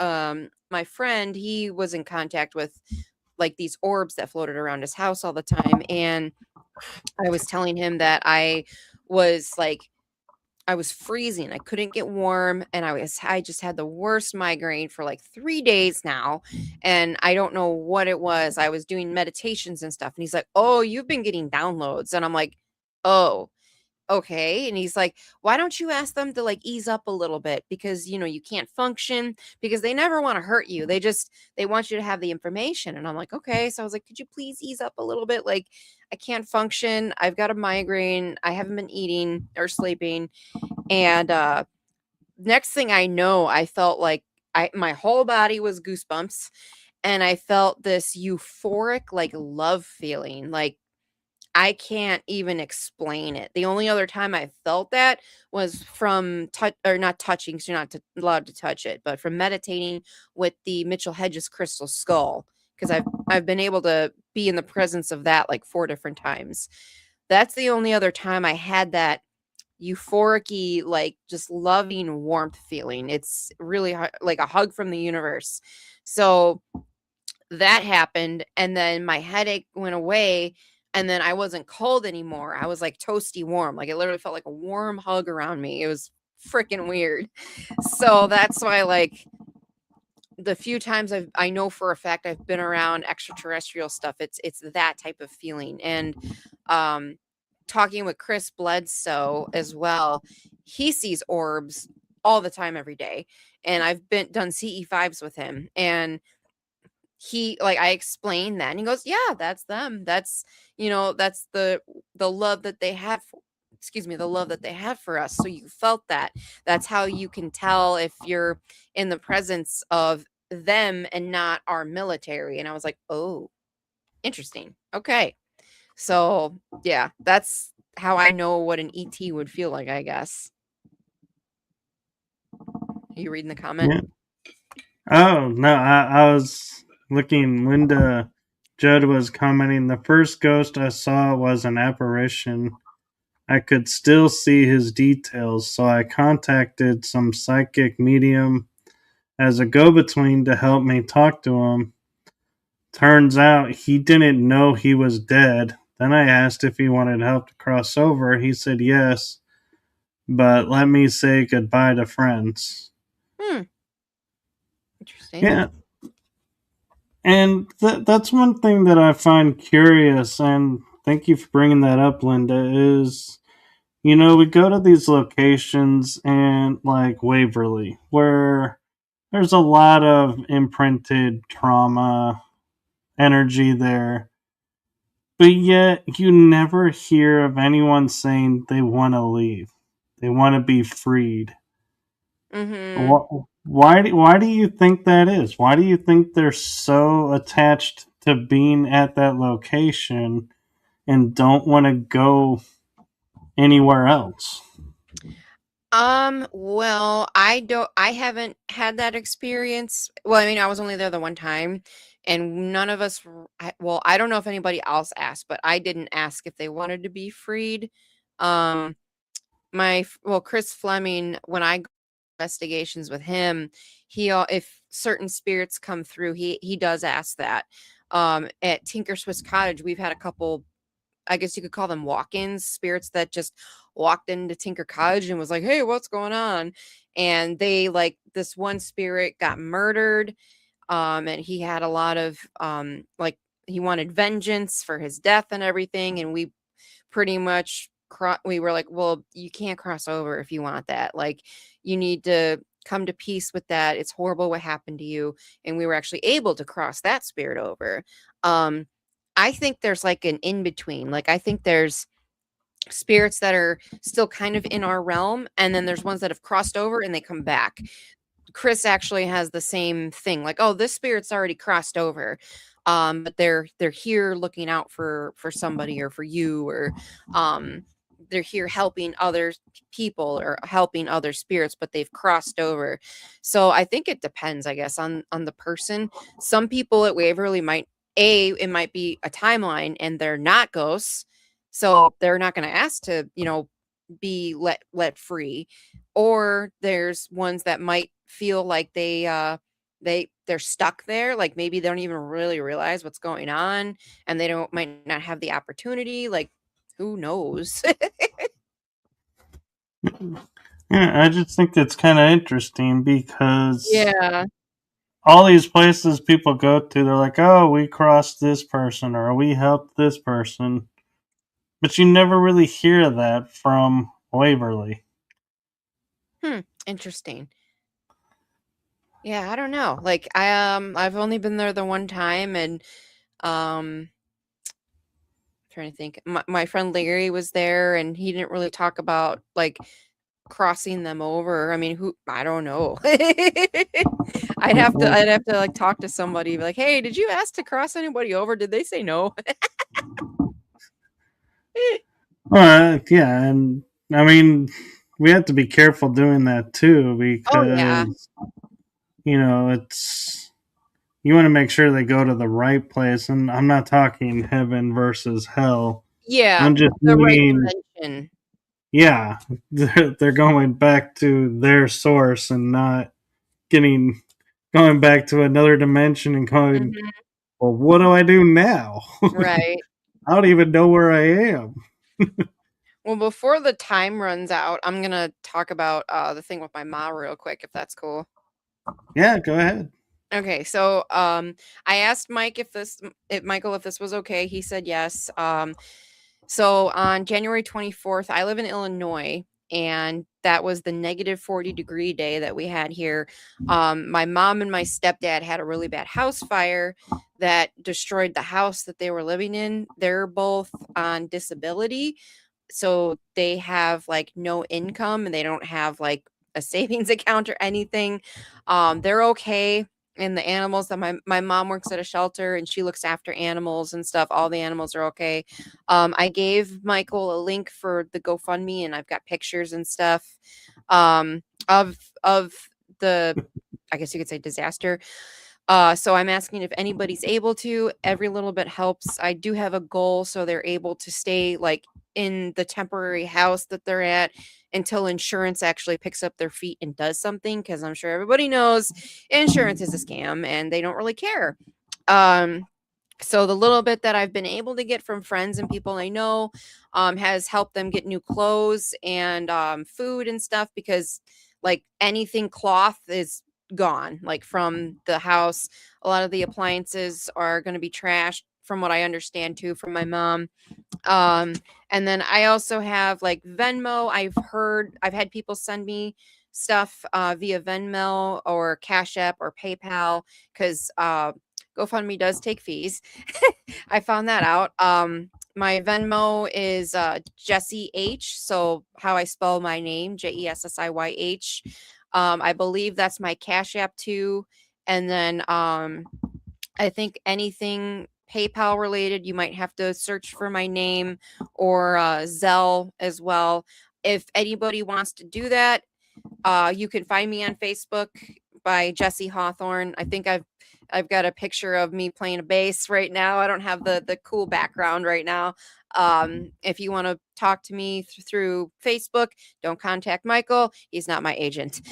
my friend, he was in contact with like these orbs that floated around his house all the time, and I was telling him that was like I was freezing. I couldn't get warm, and I just had the worst migraine for like 3 days now, and I don't know what it was. I was doing meditations and stuff, and he's like, "Oh, you've been getting downloads." And I'm like, "Oh, okay." And he's like, "Why don't you ask them to like ease up a little bit, because you can't function, because they never want to hurt you. They want you to have the information." And I'm like, "Okay." So I was like, "Could you please ease up a little bit? Like, I can't function. I've got a migraine. I haven't been eating or sleeping." And next thing I know, I felt like my whole body was goosebumps, and I felt this euphoric like love feeling. Like, I can't even explain it. The only other time I felt that was from touch, or not touching, 'cause you're not allowed to touch it, but from meditating with the Mitchell Hedges crystal skull, because I've been able to be in the presence of that like 4 different times. That's the only other time I had that euphoric-y, like, just loving warmth feeling. It's really like a hug from the universe. So that happened, and then my headache went away, and then I wasn't cold anymore. I was like toasty warm. Like, it literally felt like a warm hug around me. It was freaking weird. So that's why, like, the few times I know for a fact I've been around extraterrestrial stuff, it's that type of feeling. And um talking with Chris Bledsoe as well, he sees orbs all the time every day. And I've been done CE5s with him, and he like I explained that and he goes, "Yeah, that's them. That's, that's the love that they have for, excuse me, the love that they have for us. So you felt that. That's how you can tell if you're in the presence of them and not our military." And I was like, "Oh, interesting. Okay." So, yeah, that's how I know what an ET would feel like, I guess. Are you reading the comment? Yeah. Oh no, I was looking. Linda Judd was commenting. The first ghost I saw was an apparition. I could still see his details, so I contacted some psychic medium as a go-between to help me talk to him. Turns out he didn't know he was dead. Then I asked if he wanted help to cross over. He said yes, but let me say goodbye to friends. Hmm. Interesting. Yeah, and that's one thing that I find curious, and thank you for bringing that up, Linda, is, we go to these locations and like Waverly, where there's a lot of imprinted trauma energy there, but yet you never hear of anyone saying they want to leave. They want to be freed. Mhm. Why do you think that is? Why do you think they're so attached to being at that location and don't want to go anywhere else? Well, I haven't had that experience. Well, I mean, I was only there the one time, and none of us well, I don't know if anybody else asked, but I didn't ask if they wanted to be freed. Um well, Chris Fleming, when I go investigations with him, if certain spirits come through, he does ask that. At Tinker Swiss Cottage, we've had a couple, I guess you could call them walk-ins, spirits that just walked into Tinker Cottage and was like, "Hey, what's going on?" And they like this one spirit got murdered, and he had a lot of like he wanted vengeance for his death and everything, and we pretty much we were like, "Well, you can't cross over if you want that. Like, you need to come to peace with that. It's horrible what happened to you." And we were actually able to cross that spirit over. Um, I think there's like an in between. Like, I think there's spirits that are still kind of in our realm, and then there's ones that have crossed over and they come back. Chris actually has the same thing. Like, "Oh, this spirit's already crossed over." But they're here looking out for somebody or for you, or um they're here helping other people or helping other spirits, but they've crossed over. So I think it depends, I guess, on the person. Some people at Waverly might, it might be a timeline and they're not ghosts, so they're not going to ask to, be let free. Or there's ones that might feel like they're stuck there, like maybe they don't even really realize what's going on, and they don't might not have the opportunity, like, who knows? Yeah, I just think it's kind of interesting because Yeah. all these places people go to, they're like, "Oh, we crossed this person or we helped this person," but you never really hear that from Waverly. Interesting. Yeah, I don't know. Like, I've only been there the one time, and um trying to think. My friend Larry was there, and he didn't really talk about like crossing them over. I mean, who, I don't know. I'd have to like talk to somebody, be like, "Hey, did you ask to cross anybody over? Did they say no?" Yeah, and I mean, we have to be careful doing that too Oh yeah. because it's, you want to make sure they go to the right place, and I'm not talking heaven versus hell. Yeah, I'm just the right mean, dimension. yeah, they're going back to their source and not getting going back to another dimension and going, Mhm. well, what do I do now? Right. I don't even know where I am. Well, before the time runs out, I'm gonna talk about the thing with my ma real quick, if that's cool. Yeah, go ahead. Okay, so I asked Michael if this was okay. He said yes. So on January 24th, I live in Illinois, and that was the -40-degree day that we had here. My mom and my stepdad had a really bad house fire that destroyed the house that they were living in. They're both on disability, so they have like no income and they don't have like a savings account or anything. They're okay. And the animals that my mom works at a shelter and she looks after animals and stuff. All the animals are okay. I gave Michael a link for the GoFundMe and I've got pictures and stuff of the, I guess you could say, disaster. So I'm asking if anybody's able to. Every little bit helps. I do have a goal so they're able to stay like in the temporary house that they're at until insurance actually picks up their feet and does something, because I'm sure everybody knows insurance is a scam and they don't really care. Um, so the little bit that I've been able to get from friends and people I know has helped them get new clothes and food and stuff, because like anything cloth is gone like from the house. A lot of the appliances are going to be trashed from what I understand too from my mom. um, and then I also have like Venmo. I've had people send me stuff via Venmo or Cash App or PayPal, because GoFundMe does take fees. I found that out. My Venmo is Jessiy H. So how I spell my name, JESSIYH. I believe that's my Cash App too. And then I think anything PayPal related, you might have to search for my name, or Zelle as well. If anybody wants to do that, you can find me on Facebook by Jessiy Hawthorne. I think I've got a picture of me playing a bass right now. I don't have the cool background right now. If you want to talk to me through Facebook, don't contact Michael. He's not my agent.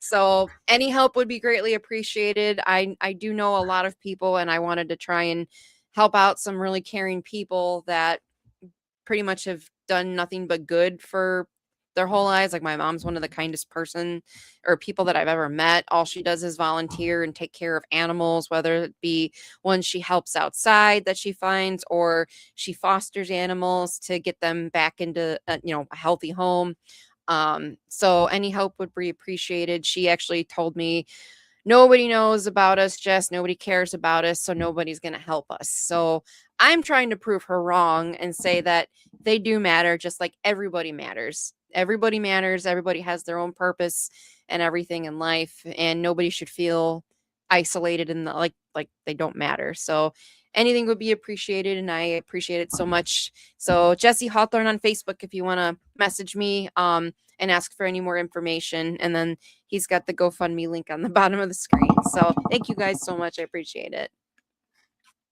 So any help would be greatly appreciated. I do know a lot of people, and I wanted to try and help out some really caring people that pretty much have done nothing but good for their whole lives. Like my mom's one of the kindest person or people that I've ever met. All she does is volunteer and take care of animals, whether it be ones she helps outside that she finds, or she fosters animals to get them back into a healthy home. So any help would be appreciated. She actually told me, nobody knows about us, Jess. Nobody cares about us, so nobody's going to help us. So I'm trying to prove her wrong and say that they do matter, just like everybody matters. Everybody matters. Everybody has their own purpose and everything in life, and nobody should feel isolated and like they don't matter. So anything would be appreciated, and I appreciate it so much. So Jessiy Hawthorne on Facebook, if you want to message me and ask for any more information, and then he's got the GoFundMe link on the bottom of the screen. So thank you guys so much. I appreciate it.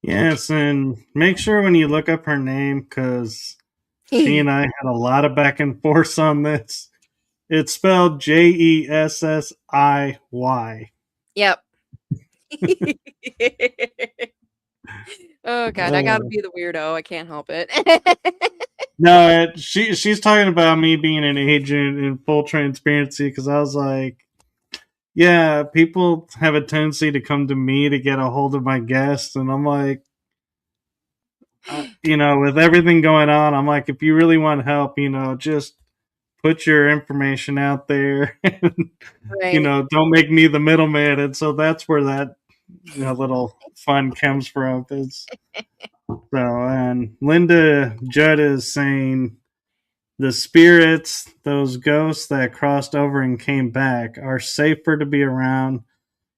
Yes, and make sure when you look up her name, because she and I had a lot of back and forth on this. It's spelled Jessiy. Yep. Oh god, I gotta Uh, be the weirdo. I can't help it. no, she's talking about me being an agent in full transparency, because I was like, yeah, people have a tendency to come to me to get a hold of my guests, and I'm like, with everything going on, I'm like, if you really want help, just put your information out there. And, Right. don't make me the middleman. And so that's where that little fun comes from. And Linda Judd is saying the spirits, those ghosts that crossed over and came back, are safer to be around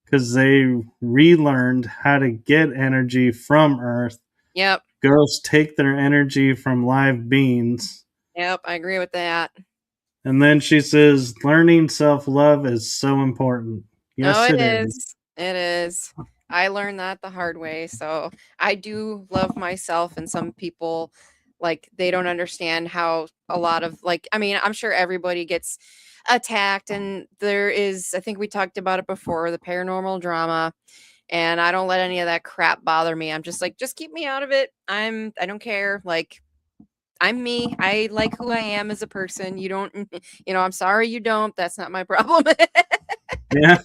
because they relearned how to get energy from Earth. Yep. Ghosts take their energy from live beings. Yep. I agree with that. And then she says, learning self love is so important. Oh, Yes, it it is. is. It is. I learned that the hard way. So I do love myself, and some people like they don't understand how a lot of I mean, I'm sure everybody gets attacked, and there is, I think we talked about it before, the paranormal drama, and I don't let any of that crap bother me. I'm just like, just keep me out of it. I don't care. Like, I'm me. I like who I am as a person. You don't, I'm sorry you don't. That's not my problem. Yeah.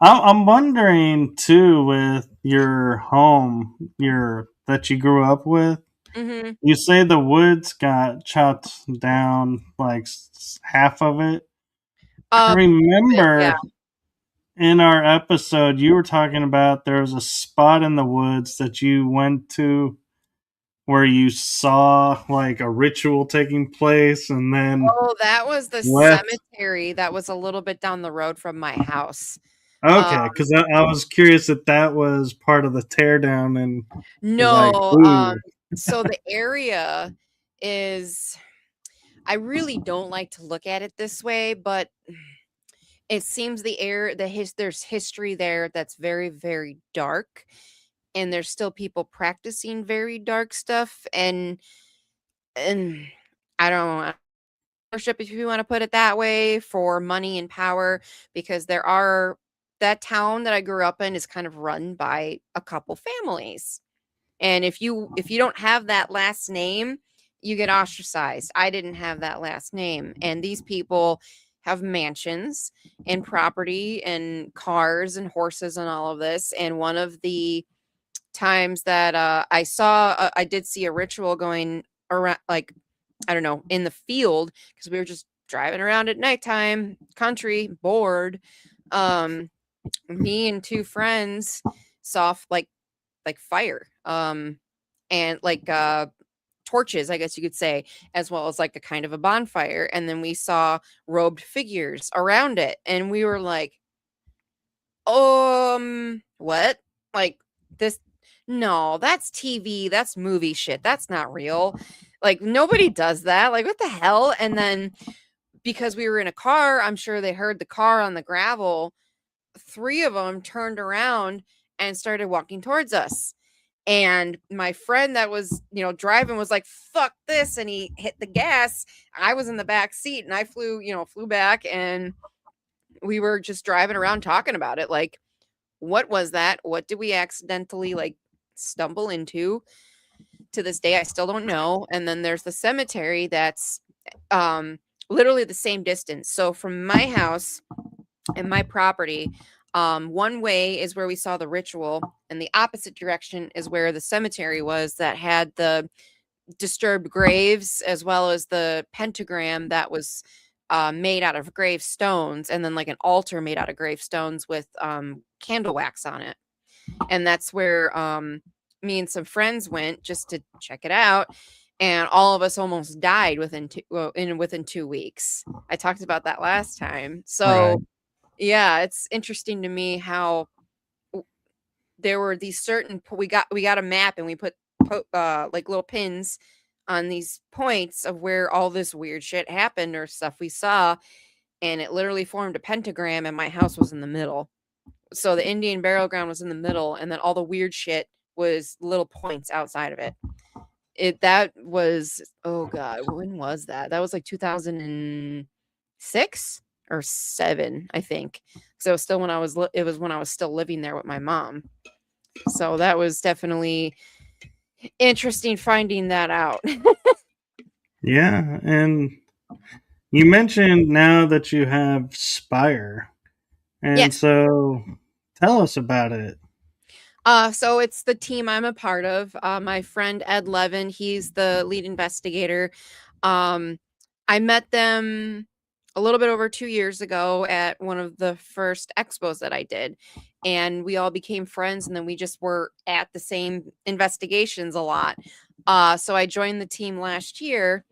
I'm wondering too with your home, your that you grew up with. Hmm. You say the woods got chopped down, like half of it. I Yeah. remember in our episode you were talking about there was a spot in the woods that you went to where you saw like a ritual taking place and then Oh, that was the left. cemetery that was a little bit down the road from my house. Uh, Okay, because I was curious if that was part of the teardown and was like, no, ooh, so the area is, I really don't like to look at it this way, but it seems there's history there that's very, very dark, and there's still people practicing very dark stuff, and I don't worship, if you want to put it that way, for money and power, because that town that I grew up in is kind of run by a couple families. And if you don't have that last name, you get ostracized. I didn't have that last name, and these people have mansions and property and cars and horses and all of this. And one of the times that I did see a ritual going around, like, I don't know, in the field, because we were just driving around at nighttime, country, bored. Um, Me and two friends saw like fire, and like torches, I guess you could say, as well as like a kind of a bonfire. And then we saw robed figures around it, and we were like, what? Like this? No, that's TV. That's movie shit. That's not real. Like, nobody does that. Like, what the hell? And then, because we were in a car, I'm sure they heard the car on the gravel. Three of them turned around and started walking towards us. And my friend that was, driving was like, fuck this. And he hit the gas. I was in the back seat, and I flew back, and we were just driving around talking about it. Like, what was that? What did we accidentally like stumble into? To this day, I still don't know. And then there's the cemetery that's literally the same distance. So from my house and my property, one way is where we saw the ritual, and the opposite direction is where the cemetery was, that had the disturbed graves, as well as the pentagram that was made out of gravestones, and then like an altar made out of gravestones with candle wax on it. And that's where me and some friends went just to check it out. And all of us almost died within 2 weeks. I talked about that last time. right. So yeah, it's interesting to me how there were these we got a map, and we put like little pins on these points of where all this weird shit happened or stuff we saw, and it literally formed a pentagram, and my house was in the middle. So the Indian burial ground was in the middle, and then all the weird shit was little points outside of it. That was, oh god, when was that? That was like 2006 or 7, I think. So it was still it was when I was still living there with my mom. So that was definitely interesting finding that out. Yeah, and you mentioned now that you have Spire, and Yes. so tell us about it. So it's the team I'm a part of. My friend Ed Levin, he's the lead investigator. Um, I met them a little bit over 2 years ago at one of the first expos that I did, and we all became friends. And then we just were at the same investigations a lot. So I joined the team last year,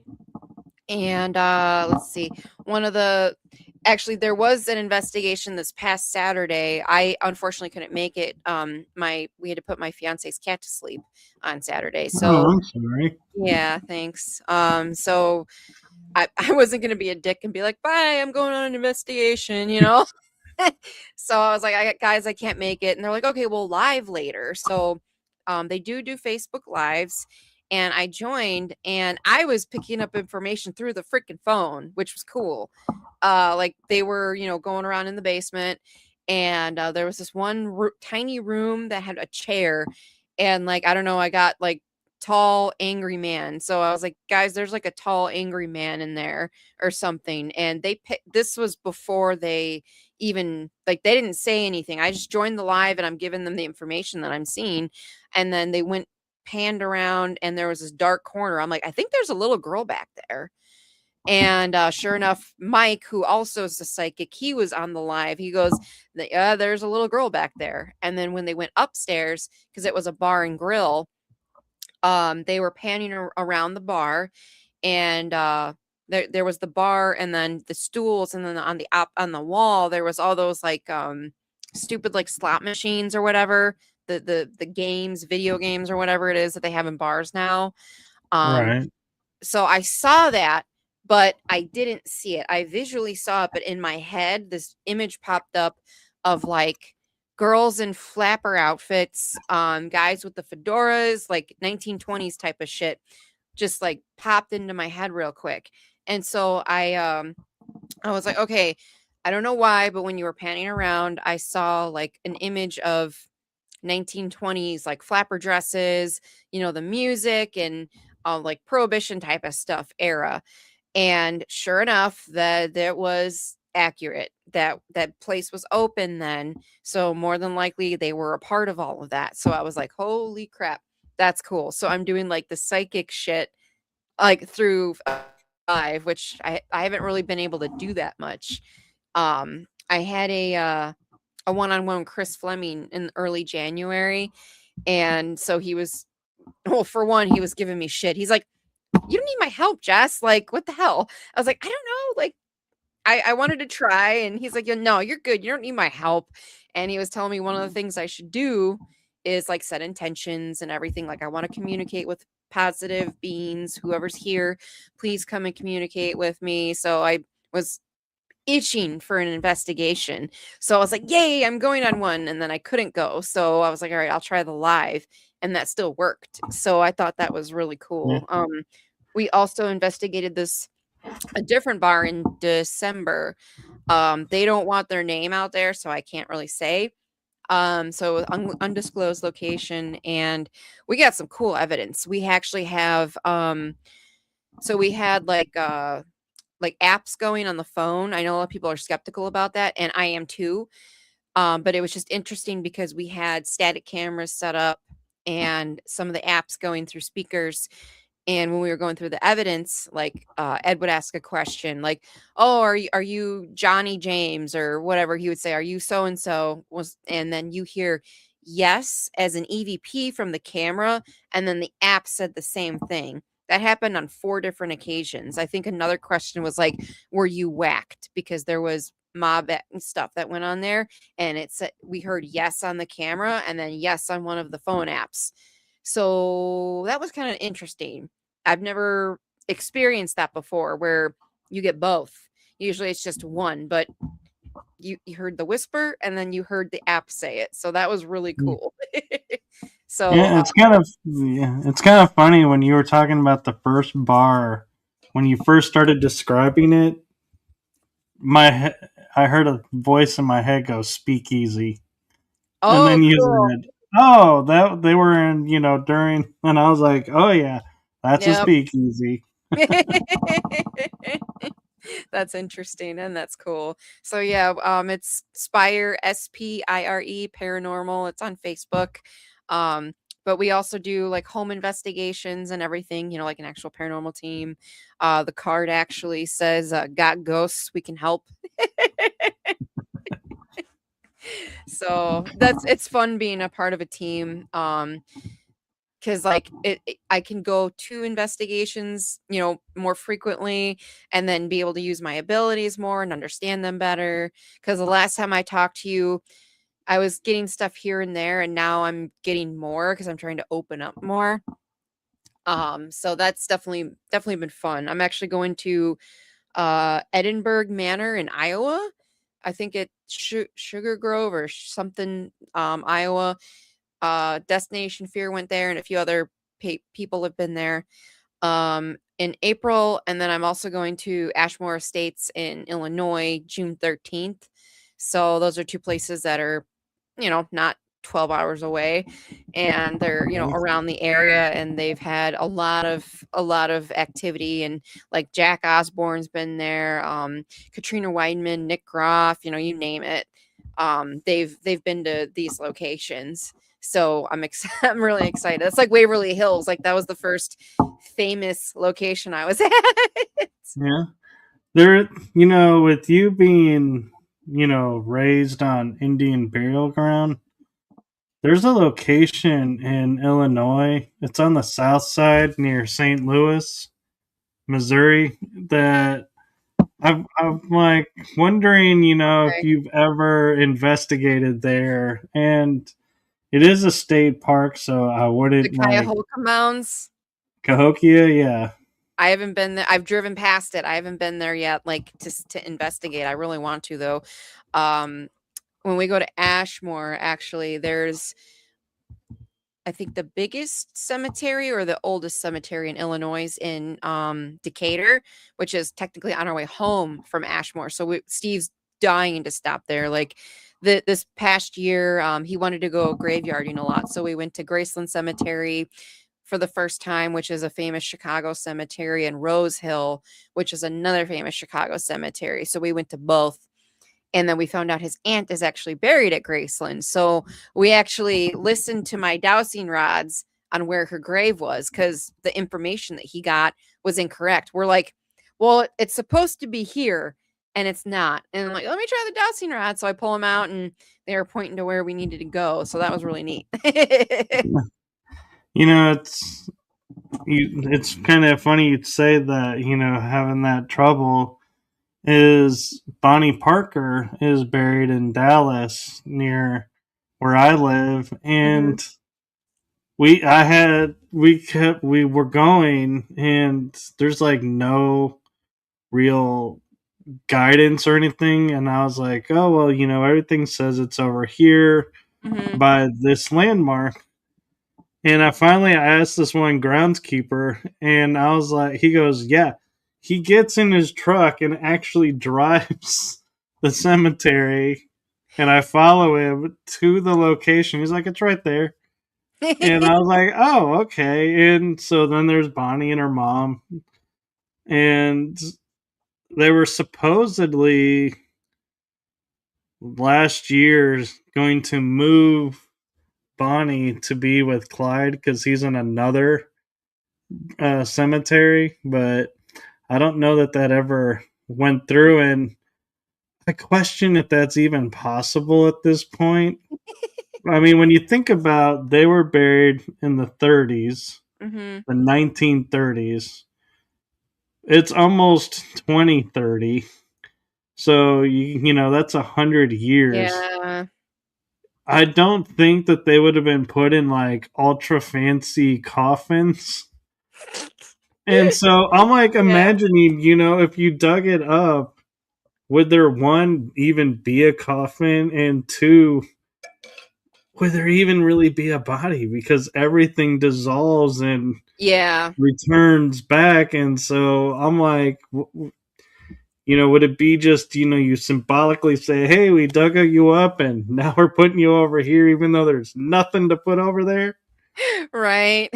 and let's see, one of the actually, there was an investigation this past Saturday. I unfortunately couldn't make it. My We had to put my fiance's cat to sleep on Saturday. Oh, So I'm sorry. yeah, thanks. So I wasn't gonna be a dick and be like, bye, I'm going on an investigation. So I was like, guys, I can't make it. And they're like, okay, we'll live later. So they do Facebook lives. And I joined, and I was picking up information through the freaking phone, which was cool. Like, they were, going around in the basement, and there was this one tiny room that had a chair, and like, I don't know, I got like tall, angry man. So I was like, guys, there's like a tall, angry man in there or something. And this was before they even, like, they didn't say anything. I just joined the live and I'm giving them the information that I'm seeing. And then they went panned around and there was this dark corner. I'm like, I think there's a little girl back there. And sure enough, Mike, who also is a psychic, he was on the live. He goes, yeah, there's a little girl back there. And then when they went upstairs, because it was a bar and grill, they were panning around the bar, and there was the bar and then the stools, and then on the wall there was all those like stupid like slot machines or whatever, the games, video games or whatever it is that they have in bars now. Right. So I saw that, but I didn't see it. I visually saw it, but in my head, this image popped up of like girls in flapper outfits, guys with the fedoras, like 1920s type of shit, just like popped into my head real quick. And so I was like, okay, I don't know why, but when you were panning around, I saw like an image of 1920s like flapper dresses, the music and like prohibition type of stuff era. And sure enough, that was accurate. That place was open then, so more than likely they were a part of all of that. So I was like, holy crap, that's cool. So I'm doing like the psychic shit like through live, which I haven't really been able to do that much. I had a one-on-one with Chris Fleming in early January, and so he was, well, for one, he was giving me shit. He's like, you don't need my help, Jess. Like, what the hell? I was like, I don't know. Like, I wanted to try. And he's like, no, you're good. You don't need my help. And he was telling me one of the things I should do is like set intentions and everything. Like, I want to communicate with positive beings. Whoever's here, please come and communicate with me. So I was itching for an investigation. So I was like, yay, I'm going on one. And then I couldn't go. So I was like, all right, I'll try the live. And that still worked. So I thought that was really cool. Yeah. We also investigated a different bar in December. They don't want their name out there, so I can't really say. So undisclosed location, and we got some cool evidence. We actually have so we had like apps going on the phone. I know a lot of people are skeptical about that, and I am too. But it was just interesting because we had static cameras set up and some of the apps going through speakers. And when we were going through the evidence, like Ed would ask a question like, oh, are you Johnny James or whatever? He would say, are you so and so? And then you hear yes as an EVP from the camera, and then the app said the same thing. That happened on 4 different occasions. I think another question was like, were you whacked? Because there was mob stuff that went on there, and it said we heard yes on the camera and then yes on one of the phone apps. So that was kind of interesting. I've never experienced that before where you get both. Usually it's just one, but you heard the whisper and then you heard the app say it. So that was really cool. So Yeah, it's kind of funny when you were talking about the first bar when you first started describing it. I heard a voice in my head go "speakeasy," and oh, then you cool. said, "Oh, that they were in during," and I was like, "Oh yeah, that's a Yep. speakeasy." That's interesting and that's cool. So yeah, it's Spire, SPIRE Paranormal. It's on Facebook. Um but we also do like home investigations and everything, like an actual paranormal team. The card actually says got ghosts, we can help. So it's fun being a part of a team. Because like I can go to investigations, more frequently, and then be able to use my abilities more and understand them better. Because the last time I talked to you, I was getting stuff here and there, and now I'm getting more because I'm trying to open up more. So that's definitely been fun. I'm actually going to Edinburgh Manor in Iowa. I think it's Sugar Grove or something, Iowa. Destination Fear went there, and a few other people have been there in April. And then I'm also going to Ashmore Estates in Illinois, June 13th. So those are 2 places that are, not 12 hours away, and they're around the area, and they've had a lot of activity, and like Jack Osborne's been there, Katrina Weidman, Nick Groff, you name it. They've been to these locations. So I'm really excited. It's like Waverly Hills. Like that was the first famous location I was at. Yeah. There, with you being, raised on Indian burial ground, there's a location in Illinois. It's on the south side near St. Louis, Missouri, that I'm like wondering, if Right. you've ever investigated there. And it is a state park, so I The wouldn't like Cuyahoga Mounds. Cahokia, yeah. I haven't been there. I've driven past it. I haven't been there yet, like to investigate. I really want to though. Um, when we go to Ashmore, actually, there's I think the biggest cemetery or the oldest cemetery in Illinois is in Decatur, which is technically on our way home from Ashmore. So Steve's dying to stop there. Like this past year, he wanted to go graveyarding a lot. So we went to Graceland Cemetery for the first time, which is a famous Chicago cemetery, and Rose Hill, which is another famous Chicago cemetery. So we went to both. And then we found out his aunt is actually buried at Graceland. So we actually listened to my dowsing rods on where her grave was, because the information that he got was incorrect. We're like, well, it's supposed to be here and it's not. And I'm like, let me try the dowsing rod. So I pull them out and they were pointing to where we needed to go. So that was really neat. It's it's kind of funny you'd say that, having that trouble is Bonnie Parker is buried in Dallas near where I live, Mhm. and we were going, and there's like no real guidance or anything, and I was like, oh well, everything says it's over here Mhm. by this landmark. And I asked this one groundskeeper, and I was like, he goes, yeah. He gets in his truck and actually drives the cemetery, and I follow him to the location. He's like, it's right there. And I was like, oh, okay. And so then there's Bonnie and her mom, and they were supposedly last year going to move Bonnie to be with Clyde because he's in another cemetery, but I don't know that ever went through, and I question if that's even possible at this point. I mean, when you think about they were buried in the 30s, Mhm. the 1930s, it's almost 2030. So that's 100 years. Yeah. I don't think that they would have been put in like ultra fancy coffins. And so I'm like Yeah. imagining, if you dug it up, would there one even be a coffin, and two, would there even really be a body, because everything dissolves and Yeah. returns back? And so I'm like, would it be just, you symbolically say, hey, we dug you up and now we're putting you over here even though there's nothing to put over there? Right.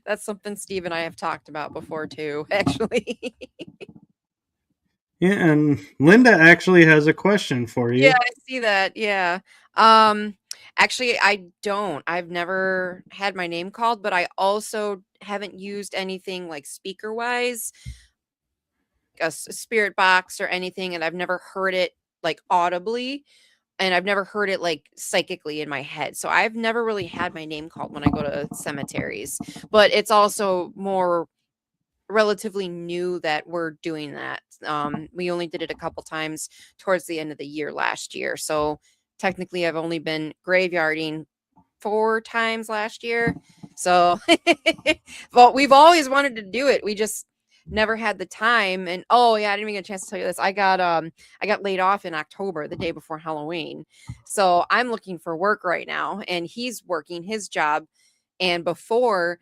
That's something Steve and I have talked about before too, actually. Yeah, and Linda actually has a question for Yeah, you. I see that. Yeah. Um, actually, I don't. I've never had my name called, but I also haven't used anything like speaker wise, spirit box or anything, and I've never heard it like audibly, and I've never heard it like psychically in my head. So I've never really had my name called when I go to cemeteries, but it's also more relatively new that we're doing that. We only did it a couple times towards the end of the year last year. So technically, I've only been graveyarding 4 times last year. So, but we've always wanted to do it. We just never had the time. And oh yeah, I didn't even get a chance to tell you this. I got laid off in October, the day before Halloween. So I'm looking for work right now, and he's working his job. And before,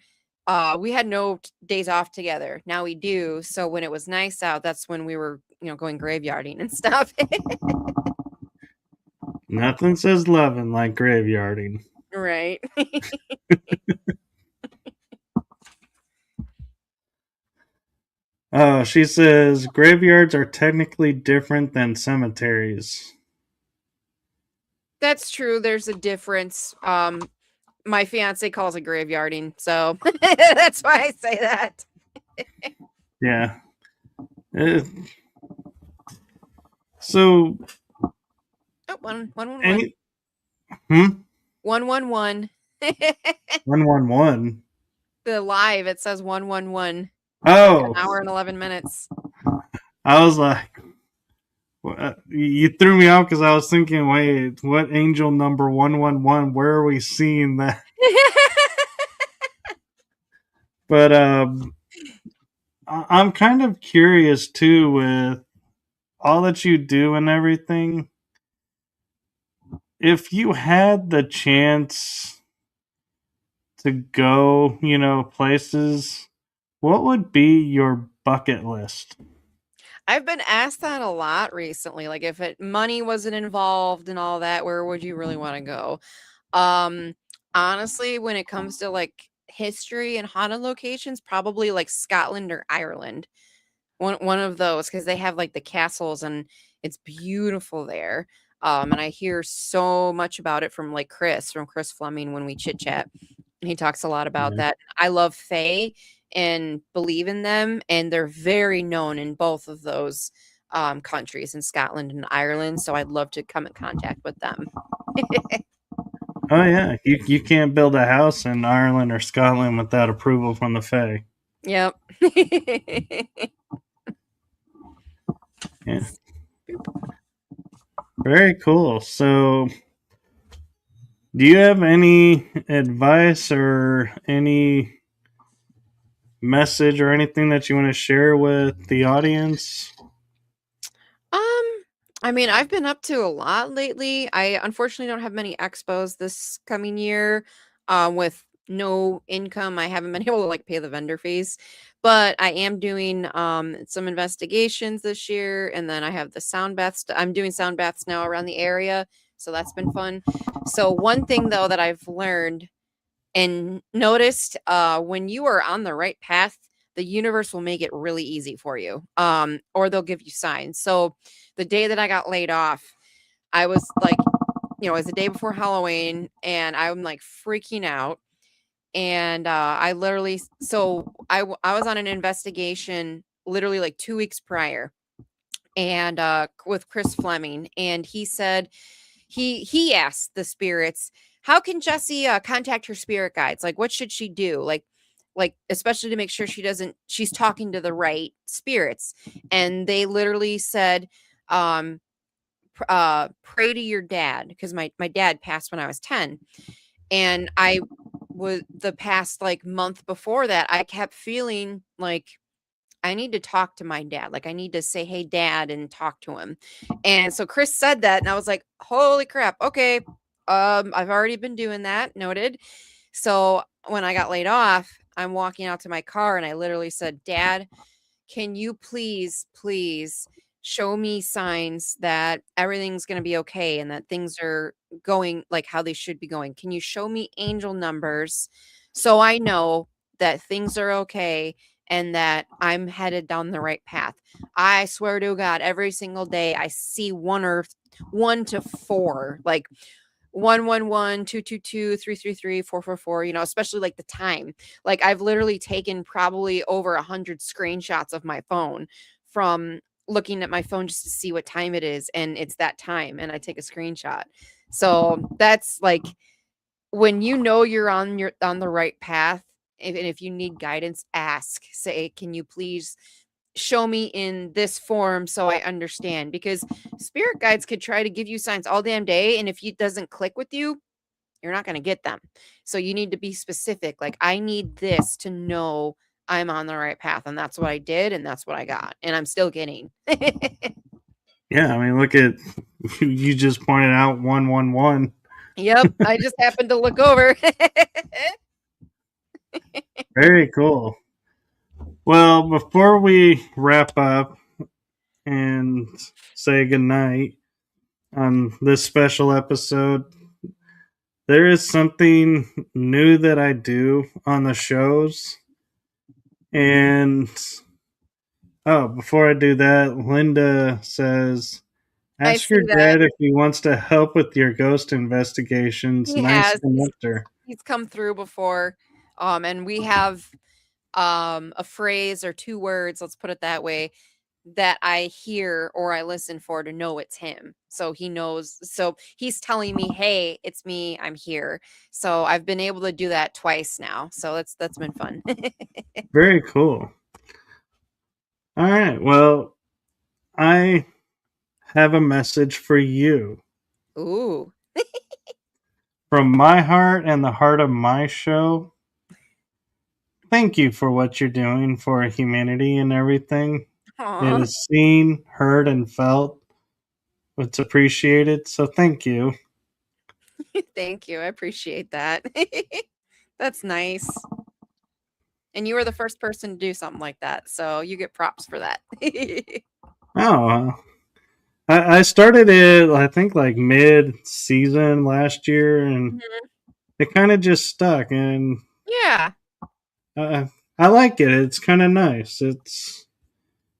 we had no days off together. Now we do. So when it was nice out, that's when we were, going graveyarding and stuff. Nothing says loving like graveyarding. Right. She says graveyards are technically different than cemeteries. That's true. There's a difference. My fiance calls it graveyarding, so that's why I say that. Yeah. Uh, so Oh, one, one, one, one. any hmm? 111. 111. The live, it says 111. An Oh, hour and 11 minutes. I was like, you threw me off because I was thinking, wait, what angel number 111? Where are we seeing that? But I'm kind of curious too with all that you do and everything. If you had the chance to go, places, what would be your bucket list? I've been asked that a lot recently. Like, if money wasn't involved and all that, where would you really want to go? Um, Honestly, when it comes to like history and haunted locations, probably like Scotland or Ireland. One of those, because they have like the castles and it's beautiful there. And I hear so much about it from like from Chris Fleming when we chit chat. He talks a lot about Yeah. that. I love Fae and believe in them, and they're very known in both of those countries, in Scotland and Ireland. So I'd love to come in contact with them. Oh yeah, you can't build a house in Ireland or Scotland without approval from the Fae. Yep. Yeah, very cool. So, do you have any advice or any message or anything that you want to share with the audience? I mean, I've been up to a lot lately. I unfortunately don't have many expos this coming year. With no income, I haven't been able to like pay the vendor fees. But I am doing some investigations this year, and then I have the sound baths. I'm doing sound baths now around the area, so that's been fun. So one thing though that I've learned and noticed, when you are on the right path, the universe will make it really easy for you, or they'll give you signs. So the day that I got laid off, I was like, it was the day before Halloween, and I'm like freaking out. And I literally, so I was on an investigation literally like 2 weeks prior, and with Chris Fleming, and he said he asked the spirits, how can Jessiy contact her spirit guides? Like, what should she do? Like especially to make sure she's talking to the right spirits. And they literally said, pray to your dad, because my dad passed when I was 10, and I was the past like month before that, I kept feeling like I need to talk to my dad. Like, I need to say, hey, dad, and talk to him. And so Chris said that, and I was like, holy crap. Okay. I've already been doing that. Noted. So when I got laid off, I'm walking out to my car, and I literally said, Dad, can you please show me signs that everything's going to be okay and that things are going like how they should be going? Can you show me angel numbers so I know that things are okay and that I'm headed down the right path? I swear to God, every single day I see 1 to 4, like 111, 222, 333, 444, especially like the time. Like, I've literally taken probably over 100 screenshots of my phone from looking at my phone just to see what time it is, and it's that time, and I take a screenshot. So that's like, when you're on the right path, and if you need guidance, ask. Say, can you please show me in this form so I understand? Because spirit guides could try to give you signs all damn day, and if it doesn't click with you, you're not going to get them. So you need to be specific. Like, I need this to know I'm on the right path, and that's what I did, and that's what I got, and I'm still getting. Yeah, I mean, look at you just pointed out 111. Yep, I just happened to look over. Very cool. Well, before we wrap up and say goodnight, on this special episode. There is something new that I do on the shows. And before I do that, Linda says, I ask see your that dad if he wants to help with your ghost investigations. he Nice has. connector. He's come through before. And we have a phrase or two words, let's put it that way, that I hear or I listen for to know it's him. So he knows. So he's telling me, "Hey, it's me. I'm here." So I've been able to do that twice now. So that's been fun. Very cool. All right. Well, I have a message for you. Ooh. From my heart and the heart of my show, thank you for what you're doing for humanity and everything. It Aw. is seen, heard, and felt. It's appreciated. So thank you. Thank you. I appreciate that. That's nice. And you were the first person to do something like that. So you get props for that. Oh, I started it, I think, like mid season last year, and Mhm. it kind of just stuck. And Yeah. uh, I like it. It's kind of nice. It's,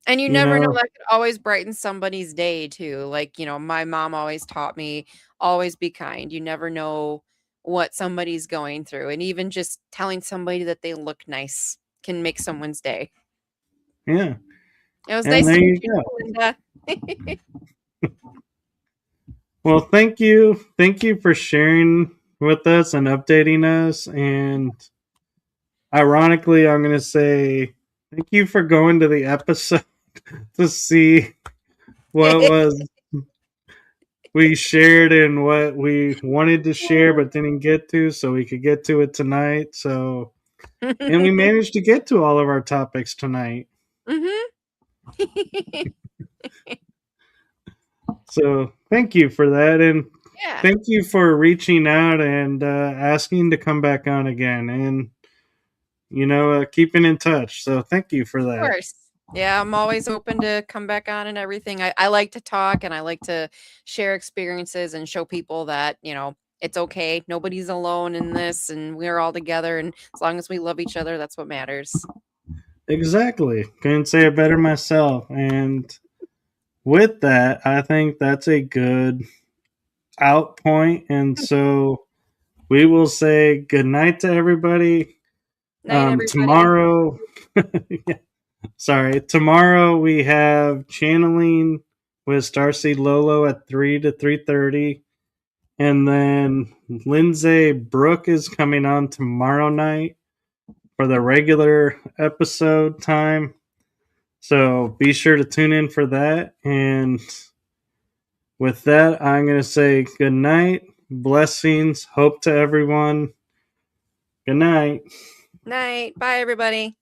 And you you never know, know, that could always brighten somebody's day too. Like, my mom always taught me, always be kind. You never know what somebody's going through. And even just telling somebody that they look nice can make someone's day. yeah. It was And nice there to meet you you, go. Linda. Well, thank you. Thank you for sharing with us and updating us. And ironically, I'm going to say thank you for going to the episode to see what was we shared and what we wanted to share but didn't get to, so we could get to it tonight. So, and we managed to get to all of our topics tonight. Mhm. So, thank you for that. And Yeah, thank you for reaching out and asking to come back on again. And keeping in touch. So thank you for of that. course. Yeah, I'm always open to come back on and everything. I like to talk and I like to share experiences and show people that, it's okay. Nobody's alone in this and we're all together. And as long as we love each other, that's what matters. Exactly. Couldn't say it better myself. And with that, I think that's a good out point. And so we will say good night to everybody. Night, everybody. Tomorrow, tomorrow we have channeling with Starseed Lolo at 3 to 3:30. And then Lindsay Brooke is coming on tomorrow night for the regular episode time. So be sure to tune in for that. And with that, I'm going to say good night, blessings, hope to everyone. Good night. Night. Bye, everybody.